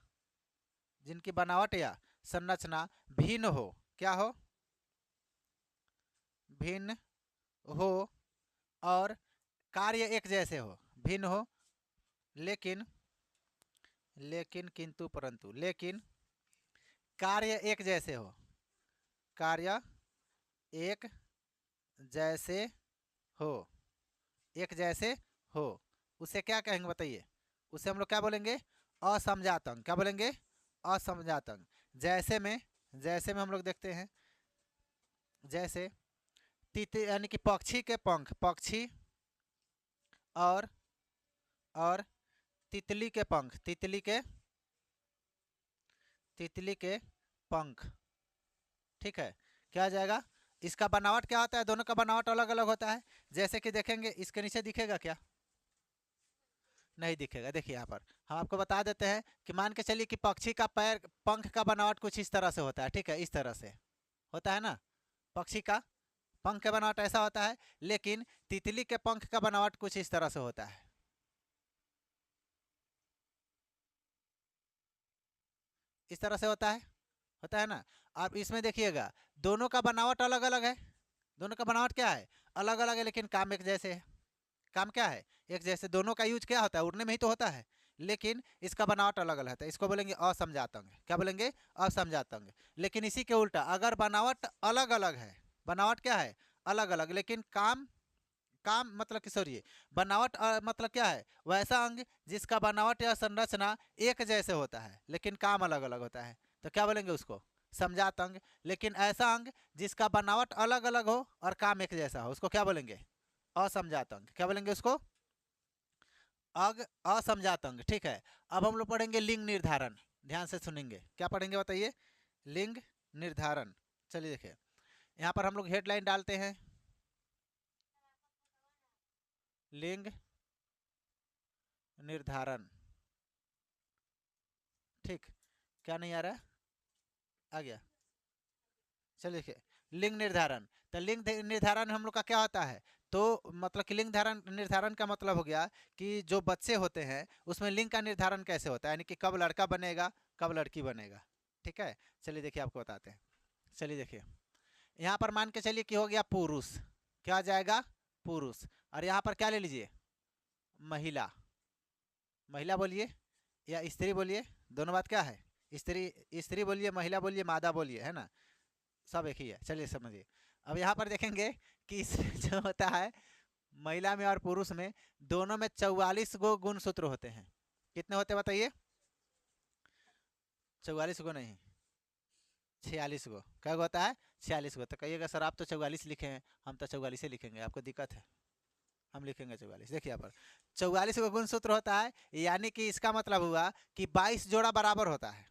जिनकी बनावट या संरचना भिन्न हो, क्या हो, भिन्न हो, और कार्य एक जैसे हो, भिन्न हो, लेकिन, लेकिन किंतु परंतु, लेकिन कार्य एक जैसे हो, कार्य एक जैसे हो, एक जैसे हो, उसे क्या कहेंगे बताइए, उसे हम लोग क्या बोलेंगे, असमझात अंग। क्या बोलेंगे, असमझात अंग। जैसे में, जैसे में हम लोग देखते हैं, जैसे तित यानी कि पक्षी के पंख, पक्षी और, और तितली के पंख, तितली के, तितली के पंख। ठीक है, क्या आ जाएगा? इसका बनावट क्या होता है? दोनों का बनावट अलग अलग होता है। जैसे कि देखेंगे इसके नीचे दिखेगा क्या? नहीं दिखेगा। देखिए यहाँ पर हम आपको बता देते हैं कि मान के चलिए कि पक्षी का पैर, पंख का बनावट कुछ इस तरह से होता है। ठीक है, इस तरह से होता है ना, पक्षी का पंख का बनावट ऐसा होता है। लेकिन तितली के पंख का बनावट कुछ इस तरह से होता है, इस तरह से होता है ना। आप इसमें देखिएगा दोनों का बनावट अलग अलग है। दोनों का बनावट क्या है? अलग अलग है, लेकिन काम एक जैसे है। काम क्या है? एक जैसे। दोनों का यूज क्या होता है? उड़ने में ही तो होता है, लेकिन इसका बनावट अलग अलग है। इसको बोलेंगे असमजात अंग। क्या बोलेंगे? असमजात अंग। लेकिन इसी के उल्टा अगर बनावट अलग अलग है, बनावट क्या है? अलग अलग, लेकिन काम, काम मतलब कि सॉरी, बनावट मतलब क्या है? वैसा अंग जिसका बनावट या संरचना एक जैसे होता है लेकिन काम अलग अलग होता है, तो क्या बोलेंगे उसको? समजात अंग। लेकिन ऐसा अंग जिसका बनावट अलग अलग हो और काम एक जैसा हो, उसको क्या बोलेंगे? असमजात अंग। क्या बोलेंगे उसको? अग असमजात अंग। ठीक है, अब हम लोग पढ़ेंगे लिंग निर्धारण। ध्यान से सुनेंगे, क्या पढ़ेंगे बताइए? लिंग निर्धारण। चलिए देखिए, यहाँ पर हम लोग हेडलाइन डालते हैं, लिंग निर्धारण। ठीक, क्या नहीं आ रहा है? आ गया। चलिए देखिए, लिंग निर्धारण। तो निर्धारण हम लोग का क्या होता है? तो मतलब कि लिंग धारण निर्धारण का मतलब हो गया कि जो बच्चे होते हैं उसमें लिंग का निर्धारण कैसे होता है, यानी कि कब लड़का बनेगा, कब लड़की बनेगा। ठीक है, चलिए देखिए आपको बताते हैं। चलिए देखिए, यहाँ पर मान के चलिए कि हो गया पुरुष। क्या आ जाएगा? पुरुष। और यहाँ पर क्या ले लीजिए? महिला। महिला बोलिए या स्त्री बोलिए, दोनों बात क्या है? स्त्री, स्त्री बोलिए, महिला बोलिए, मादा बोलिए, है ना, सब एक ही है। चलिए समझिए। अब यहाँ पर देखेंगे कि इसमें जो होता है, महिला में और पुरुष में दोनों में 44 गो गुणसूत्र होते हैं। कितने होते हैं बताइए? 44 गो नहीं, 46 गो। क्या होता है? 46 गो। तो कहिएगा सर आप तो 44 लिखे हैं, हम तो 44 ही लिखेंगे, आपको दिक्कत है? हम लिखेंगे 44। देखिए यहाँ पर 44 गो गुणसूत्र होता है, यानी कि इसका मतलब हुआ कि 22 जोड़ा बराबर होता है।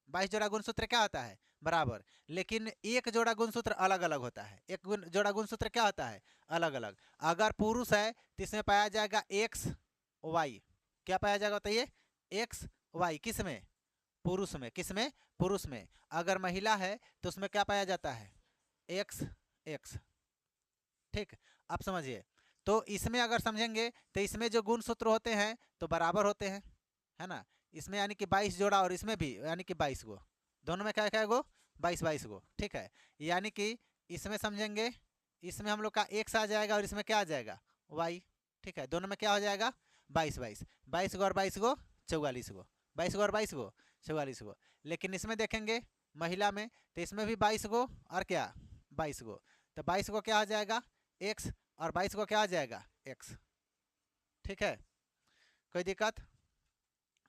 22 जोड़ा गुणसूत्र क्या होता है? बराबर। लेकिन एक जोड़ा गुणसूत्र अलग अलग होता है। एक जोड़ा गुणसूत्र क्या होता है? अलग अलग। अगर पुरुष है तो इसमें पाया जाएगा एक्स वाई। क्या पाया जाएगा बताइए? X Y. किस में? पुरुष में। किस में? पुरुष में। अगर महिला है तो उसमें क्या पाया जाता है? X x. ठीक, आप समझिए। तो इसमें अगर समझेंगे तो इसमें जो गुण सूत्र होते हैं तो बराबर होते हैं, है ना। इसमें यानी कि 22 जोड़ा और इसमें भी यानी कि 22 गो। दोनों में क्या क्या गो? 22 गो। ठीक है, यानी कि इसमें समझेंगे, इसमें हम लोग का एक्स आ जाएगा और इसमें क्या आ जाएगा? वाई। ठीक है, दोनों में क्या हो जाएगा? 22 22। 22 गो और 22 गो 44 गो। 22 गो और 22 गो 44 गो। लेकिन इसमें देखेंगे महिला में तो इसमें भी 22 गो और क्या? 22 गो। तो 22 गो क्या आ जाएगा? एक्स, और 22 को क्या आ जाएगा? एक्स। ठीक है, कोई दिक्कत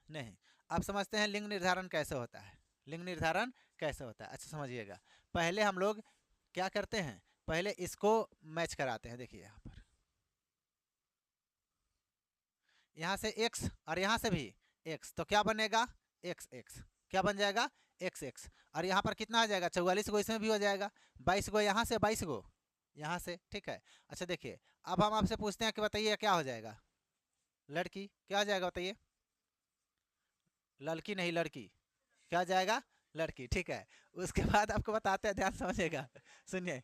नहीं। आप समझते हैं लिंग निर्धारण कैसे होता है? लिंग निर्धारण कैसे होता है? अच्छा समझिएगा। पहले हम लोग क्या करते हैं? पहले इसको मैच कराते हैं। देखिए यहाँ पर, यहाँ से एक्स और यहाँ से भी एक्स, तो क्या बनेगा? X x. क्या बन जाएगा? X x. और यहाँ पर कितना आ जाएगा? 44 गो इसमें भी हो जाएगा। 22 गो यहाँ से, 22 गो यहाँ से। ठीक है, अच्छा देखिए, अब हम आपसे पूछते हैं कि बताइए क्या हो जाएगा? लड़की। क्या आ जाएगा बताइए? लड़की नहीं, लड़की। क्या आ जाएगा? लड़की। ठीक है, उसके बाद आपको बताते हैं, ध्यान समझिएगा, सुनिए।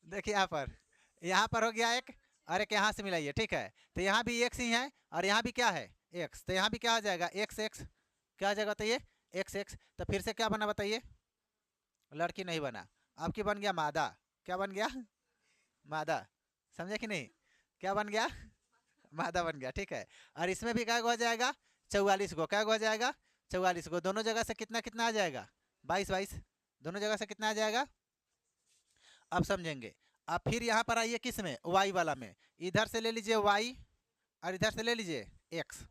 देखिए यहाँ पर हो गया एक, और एक यहाँ से मिलाइए। ठीक है, तो यहाँ भी एक्स ही है और यहाँ भी क्या है? एक्स। तो यहाँ भी क्या आ जाएगा? X x. क्या आ जाएगा बताइए? X x. तो फिर से क्या बना बताइए? लड़की नहीं बना, आपकी बन गया मादा। क्या बन गया? मादा। समझे कि नहीं? क्या बन गया? मादा बन गया। ठीक है, और इसमें भी क्या हो जाएगा? 44 गो। क्या हो जाएगा? 44 गो। दोनों जगह से कितना कितना आ जाएगा? 22 22। दोनों जगह से कितना आ जाएगा? अब समझेंगे। अब फिर यहाँ पर आइए, किस में? वाई वाला में। इधर से ले लीजिए वाई और इधर से ले लीजिए एक्स।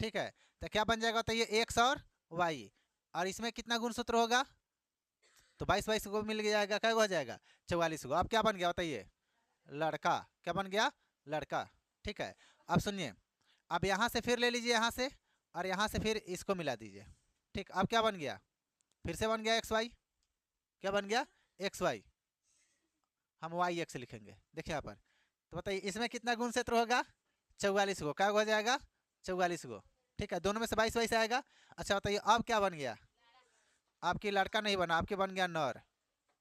ठीक है, तो क्या बन जाएगा बताइए? एक्स और वाई। और इसमें कितना गुणसूत्र होगा? तो 22 22 को मिल जाएगा। क्या हो जाएगा? 44 को। अब क्या बन गया बताइए? लड़का। क्या बन गया? लड़का। ठीक है, अब सुनिए, अब यहाँ से फिर ले लीजिए यहाँ से, और यहाँ से फिर इसको मिला दीजिए। ठीक, अब क्या बन गया, फिर से बन गया एक्स वाई। क्या बन गया, एक्स वाई। हम वाई एक्स लिखेंगे, देखिए यहाँ पर। तो बताइए इसमें कितना गुण क्षेत्र होगा, 44 गो। क्या हो जाएगा, 44 गो। ठीक है, दोनों में से 22 22 आएगा। अच्छा बताइए अब क्या बन गया, आपकी लड़का नहीं बना, आपके बन गया नर।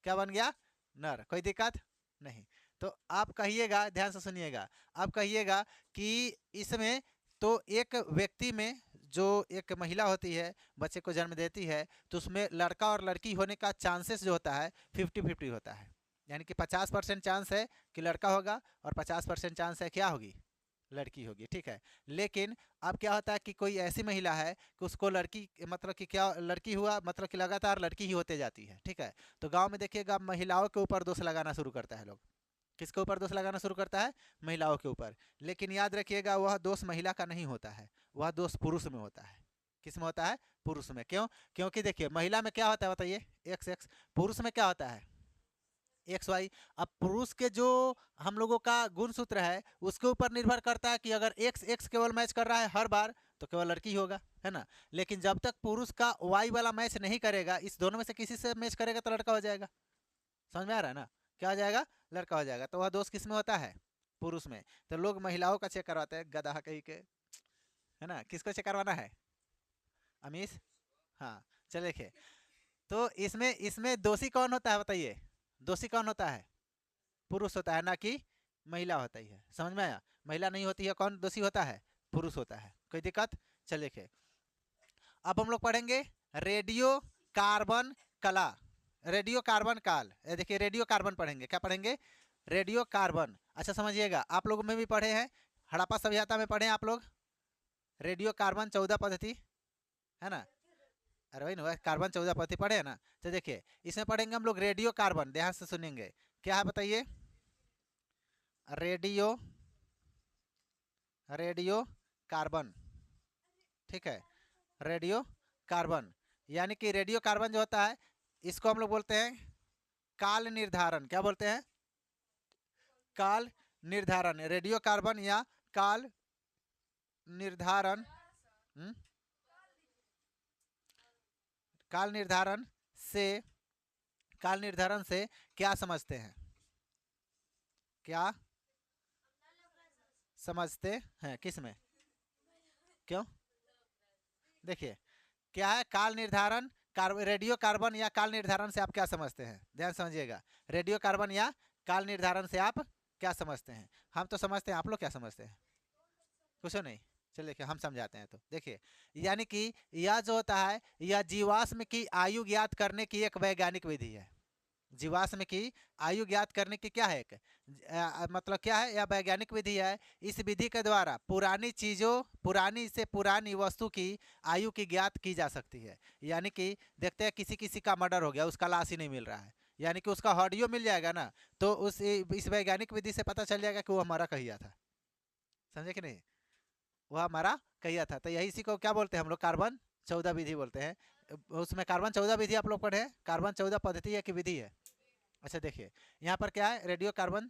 क्या बन गया, नर। कोई दिक्कत नहीं। तो आप कहिएगा, ध्यान से सुनिएगा, आप कहिएगा कि इसमें तो एक व्यक्ति में जो एक महिला होती है, बच्चे को जन्म देती है, तो उसमें लड़का और लड़की होने का चांसेस जो होता है 50-50 होता है। यानी कि 50% चांस है कि लड़का होगा और 50% चांस है क्या होगी, लड़की होगी। ठीक है, लेकिन अब क्या होता है कि कोई ऐसी महिला है कि उसको लड़की, मतलब कि क्या लड़की हुआ, मतलब कि लगातार लड़की ही होते जाती है। ठीक है, तो गांव में देखिएगा महिलाओं के ऊपर दोष लगाना शुरू करता है लोग। किसके ऊपर दोष लगाना शुरू करता है, महिलाओं के ऊपर। लेकिन याद रखिएगा वह दोष महिला का नहीं होता है, वह दोष पुरुष में होता है। किस में होता है, पुरुष में। क्यों, क्योंकि देखिए महिला में क्या होता है बताइए, एक्स एक्स। पुरुष में क्या होता है, एक्स वाई। अब पुरुष के जो हम लोगों का गुण सूत्र है उसके ऊपर निर्भर करता है कि अगर एक्स एक्स केवल मैच कर रहा है हर बार तो केवल लड़की होगा, है ना। लेकिन जब तक पुरुष का वाई वाला मैच नहीं करेगा, इस दोनों में से किसी से मैच करेगा तो लड़का हो जाएगा। समझ में आ रहा है ना, क्या हो जाएगा, लड़का हो जाएगा। तो वह दोष किस में होता है, पुरुष में। तो लोग महिलाओं का चेक करवाते हैं, गधा कहीं के, है ना। किसको चेक करवाना है, अमीश। हाँ, चलिए देखिए। तो इसमें इसमें दोषी कौन होता है बताइए, दोषी कौन होता है, पुरुष होता है, ना कि महिला होता ही है। समझ में आया, महिला नहीं होती है, कौन दोषी होता है, पुरुष होता है। कोई दिक्कत, चलिए देखिए। अब हम लोग पढ़ेंगे रेडियो कार्बन कला, रेडियो कार्बन काल। देखिए रेडियो कार्बन पढ़ेंगे, क्या पढ़ेंगे, रेडियो कार्बन। अच्छा समझिएगा, आप लोगों में भी पढ़े हैं, हड़प्पा सभ्यता में पढ़े हैं आप लोग, रेडियो कार्बन 14 पद्धति, है ना। अरे वही ना, कार्बन 14 पद्धति पढ़े है ना। तो देखिए इसमें पढ़ेंगे हम लोग रेडियो कार्बन, ध्यान से सुनेंगे। क्या है बताइए, रेडियो, रेडियो कार्बन। ठीक है, रेडियो कार्बन। यानी कि रेडियो कार्बन जो होता है इसको हम लोग बोलते हैं काल निर्धारण। क्या बोलते हैं, काल निर्धारण। रेडियो कार्बन या काल निर्धारण। काल निर्धारण से, काल निर्धारण से क्या समझते हैं, क्या समझते हैं, किस में, क्यों। देखिए क्या है काल निर्धारण, रेडियो कार्बन या काल निर्धारण से आप क्या समझते हैं, ध्यान समझिएगा। रेडियो कार्बन या काल निर्धारण से आप क्या समझते हैं। हम तो समझते हैं, आप लोग क्या समझते हैं, कुछ नहीं। चलिए देखिए हम समझाते हैं। तो देखिए यानी कि यह जो होता है यह जीवाश्म की आयु ज्ञात करने की एक वैज्ञानिक विधि है। जीवाश्म की आयु ज्ञात करने की क्या है, एक मतलब क्या है, यह वैज्ञानिक विधि है। इस विधि के द्वारा पुरानी चीज़ों, पुरानी से पुरानी वस्तु की आयु की ज्ञात की जा सकती है। यानी कि देखते हैं किसी किसी का मर्डर हो गया, उसका लाश ही नहीं मिल रहा है, यानी कि उसका ऑडियो मिल जाएगा ना, तो उस इस वैज्ञानिक विधि से पता चल जाएगा कि वो हमारा कहिया था। समझे कि नहीं, वह हमारा कहिया था। तो यही इसी को क्या बोलते हैं हम लोग, कार्बन 14 विधि बोलते हैं। उसमें कार्बन 14 विधि आप लोग पढ़े हैं, कार्बन 14 पद्धति है कि विधि है। अच्छा देखिए यहाँ पर क्या है, रेडियो कार्बन,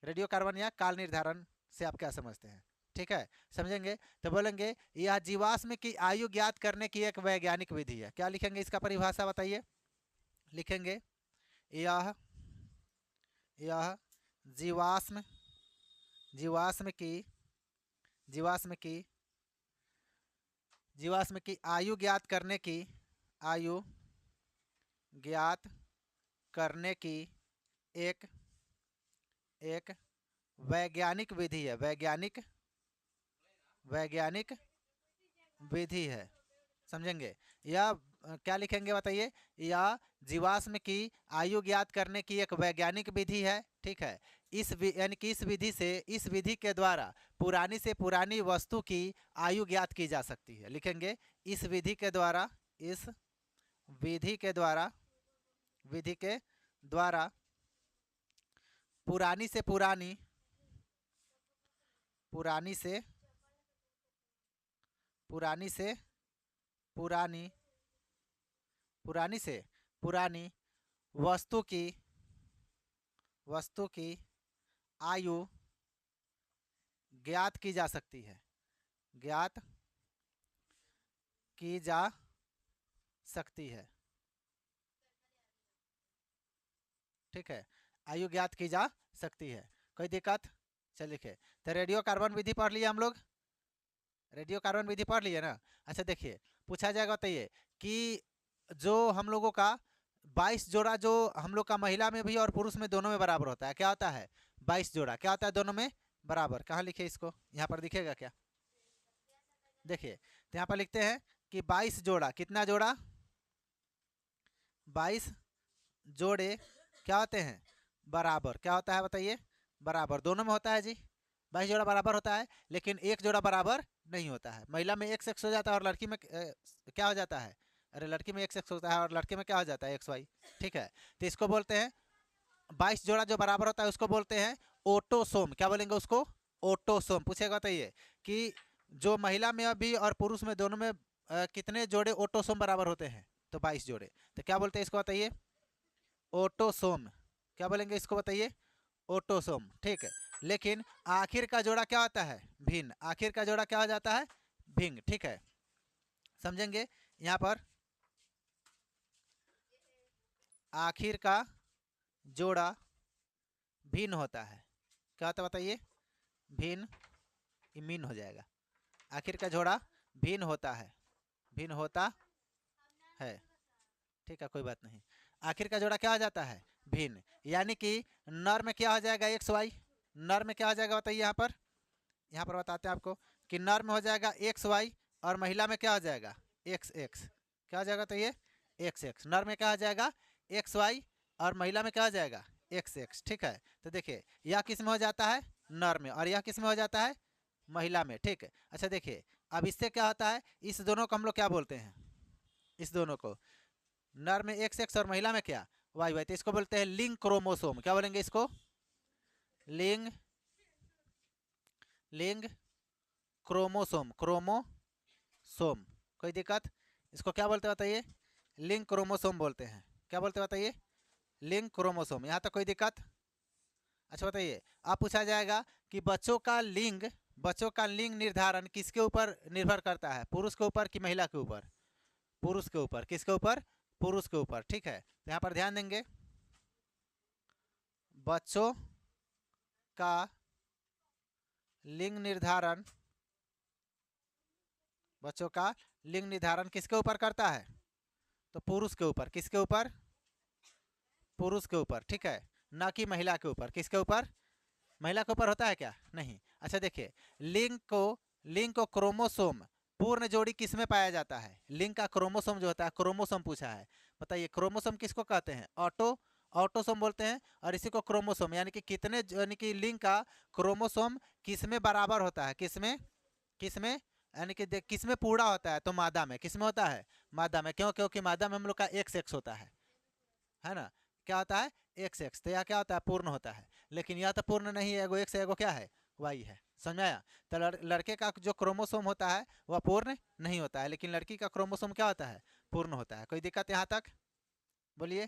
रेडियो कार्बन या काल निर्धारण से आप क्या समझते हैं। ठीक है, समझेंगे। तो बोलेंगे यह जीवाश्म की आयु ज्ञात करने की एक वैज्ञानिक विधि है। क्या लिखेंगे इसका परिभाषा बताइए, लिखेंगे यह जीवाश्म, जीवाश्म की, जीवाश्म की, जीवाश्म की आयु ज्ञात करने की, आयु ज्ञात करने की एक, एक वैज्ञानिक विधि है, वैज्ञानिक, वैज्ञानिक विधि है। समझेंगे। या क्या लिखेंगे बताइए, या जीवाश्म की आयु ज्ञात करने की एक वैज्ञानिक विधि है। ठीक है, इस यानी कि इस विधि से, इस विधि के द्वारा पुरानी से पुरानी वस्तु की आयु ज्ञात की जा सकती है। लिखेंगे इस विधि के द्वारा, इस विधि के द्वारा, विधि के द्वारा पुरानी से पुरानी, पुरानी से, पुरानी से पुरानी, पुरानी से पुरानी वस्तु की, वस्तु की आयु ज्ञात की जा सकती है, ज्ञात की जा सकती है। ठीक है, आयु ज्ञात की जा सकती है। कोई दिक्कत? चलिए लिखे। तो रेडियो कार्बन विधि पढ़ लिए हम लोग, रेडियो कार्बन विधि पढ़ लिए ना। अच्छा देखिए, पूछा जाएगा, बताइए कि जो हम लोगों का 22 जोड़ा जो हम लोग का महिला में भी और पुरुष में दोनों में बराबर होता है, क्या होता है? 22 जोड़ा क्या होता है दोनों में बराबर? कहाँ लिखे इसको? यहाँ पर दिखेगा क्या? देखिए, तो यहाँ पर लिखते हैं कि 22 जोड़ा, कितना जोड़ा? 22 जोड़े क्या होते हैं? बराबर। क्या होता है बताइए? बराबर। दोनों में होता है जी, 22 जोड़ा बराबर होता है, लेकिन एक जोड़ा बराबर नहीं होता है। महिला में एक सेक्स हो जाता है और लड़की में क्या हो जाता है? अरे लड़की में एक सेक्स होता है और लड़के में क्या हो जाता है? X Y. ठीक है, तो इसको बोलते हैं 22 जोड़ा जो बराबर होता है उसको बोलते हैं ऑटोसोम। क्या बोलेंगे उसको? ऑटोसोम। पूछेगा बताइए कि जो महिला में भी और पुरुष में दोनों में कितने जोड़े ऑटोसोम बराबर होते हैं? तो 22 जोड़े। तो क्या बोलते हैं इसको बताइए? ऑटोसोम। क्या बोलेंगे इसको बताइए? ऑटोसोम। ठीक है, लेकिन आखिर का जोड़ा क्या होता है? भिन्न। आखिर का जोड़ा क्या हो जाता है? भिन्न। ठीक है, समझेंगे यहाँ पर आखिर का जोड़ा भिन्न होता है। क्या होता है बताइए? भिन्न, मीन हो जाएगा। आखिर का जोड़ा भिन्न होता है, भिन्न होता है। ठीक है, कोई बात नहीं। आखिर का जोड़ा क्या हो जाता है? भिन्न। यानी कि नर में क्या हो जाएगा? X Y. नर में क्या हो जाएगा बताइए? यहाँ पर बताते हैं आपको कि नर में हो जाएगा एक्स वाई और महिला में क्या हो जाएगा? X x. क्या हो जाएगा तो ये? X x. नर में क्या हो जाएगा? एक्स वाई और महिला में क्या हो जाएगा? X x. ठीक है, तो देखिए यह किस में हो जाता है? नर में। और यह किस में हो जाता है? महिला में। ठीक है, अच्छा देखिए, अब इससे क्या होता है? इस दोनों को हम लोग क्या बोलते हैं? इस दोनों को, नर में एक्स एक्स और महिला में क्या? Y Y. तो इसको बोलते हैं लिंग क्रोमोसोम। क्या बोलेंगे इसको? लिंग, लिंग क्रोमोसोम। क्रोमोसोम। कोई दिक्कत? इसको क्या बोलते बताइए? लिंग क्रोमोसोम बोलते हैं। क्या बोलते बताइए? लिंग क्रोमोसोम। यहाँ तक कोई दिक्कत? अच्छा बताइए, अब पूछा जाएगा कि बच्चों का लिंग, बच्चों का लिंग निर्धारण किसके ऊपर निर्भर करता है? पुरुष के ऊपर कि महिला के ऊपर? पुरुष के ऊपर। किसके ऊपर? पुरुष के ऊपर। ठीक है, तो यहाँ पर ध्यान देंगे, बच्चों का लिंग निर्धारण, बच्चों का लिंग निर्धारण किसके ऊपर करता है? तो पुरुष के ऊपर। किसके ऊपर? पुरुष के ऊपर। ठीक है, ना कि महिला के ऊपर। किसके ऊपर? महिला के ऊपर होता है क्या? नहीं। अच्छा देखिए, लिंग को क्रोमोसोम, पूर्ण जोड़ी किस में पाया जाता है? लिंग का क्रोमोसोम जो होता है, क्रोमोसोम पूछा है, बताइए क्रोमोसोम किसको कहते हैं? ऑटोसोम बोलते हैं। और इसी को क्रोमोसोम, यानी कि कितने, यानी कि लिंग का क्रोमोसोम किस में बराबर होता है? किस में? किस में? यानी कि किस में पूरा होता है? तो मादा में। किस में होता है? मादा में। क्यों? क्योंकि मादा में हम लोग का एक्स एक्स होता है ना? क्या होता है? X x. तो यह क्या होता है? पूर्ण होता है। लेकिन यह तो पूर्ण नहीं है, एगो एक्स है, एगो क्या है? वाई है। समझ में आया? तो लड़के का जो क्रोमोसोम होता है वह पूर्ण नहीं होता है, लेकिन लड़की का क्रोमोसोम क्या होता है? पूर्ण होता है। कोई दिक्कत यहाँ तक? बोलिए।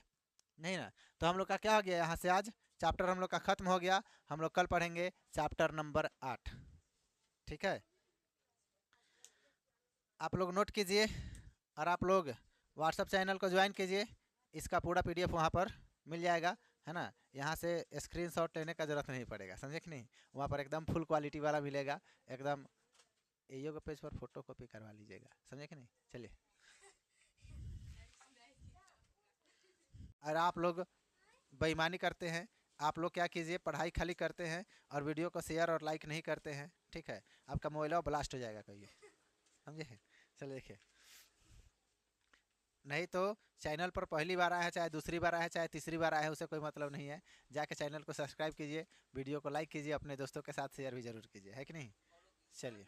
नहीं ना? तो हम लोग का क्या हो गया? यहाँ से आज चैप्टर हम लोग का खत्म हो गया। हम लोग कल पढ़ेंगे चैप्टर नंबर 8। ठीक है, आप लोग नोट कीजिए और आप लोग व्हाट्सएप चैनल को ज्वाइन कीजिए। इसका पूरा पीडीएफ वहाँ पर मिल जाएगा, है ना? यहाँ से स्क्रीनशॉट लेने का ज़रूरत नहीं पड़ेगा, समझे कि नहीं? वहाँ पर एकदम फुल क्वालिटी वाला मिलेगा, एकदम। एयो के पेज पर फोटो कॉपी करवा लीजिएगा, समझे कि नहीं? चलिए, और आप लोग बेईमानी करते हैं, आप लोग क्या कीजिए, पढ़ाई खाली करते हैं और वीडियो को शेयर और लाइक नहीं करते हैं। ठीक है, आपका मोबाइल ब्लास्ट हो जाएगा कहिए, समझे? चलिए देखिए, नहीं तो चैनल पर पहली बार आया है, चाहे दूसरी बार आया है, चाहे तीसरी बार आया है, उसे कोई मतलब नहीं है। जाके चैनल को सब्सक्राइब कीजिए, वीडियो को लाइक कीजिए, अपने दोस्तों के साथ शेयर भी जरूर कीजिए, है कि नहीं? चलिए।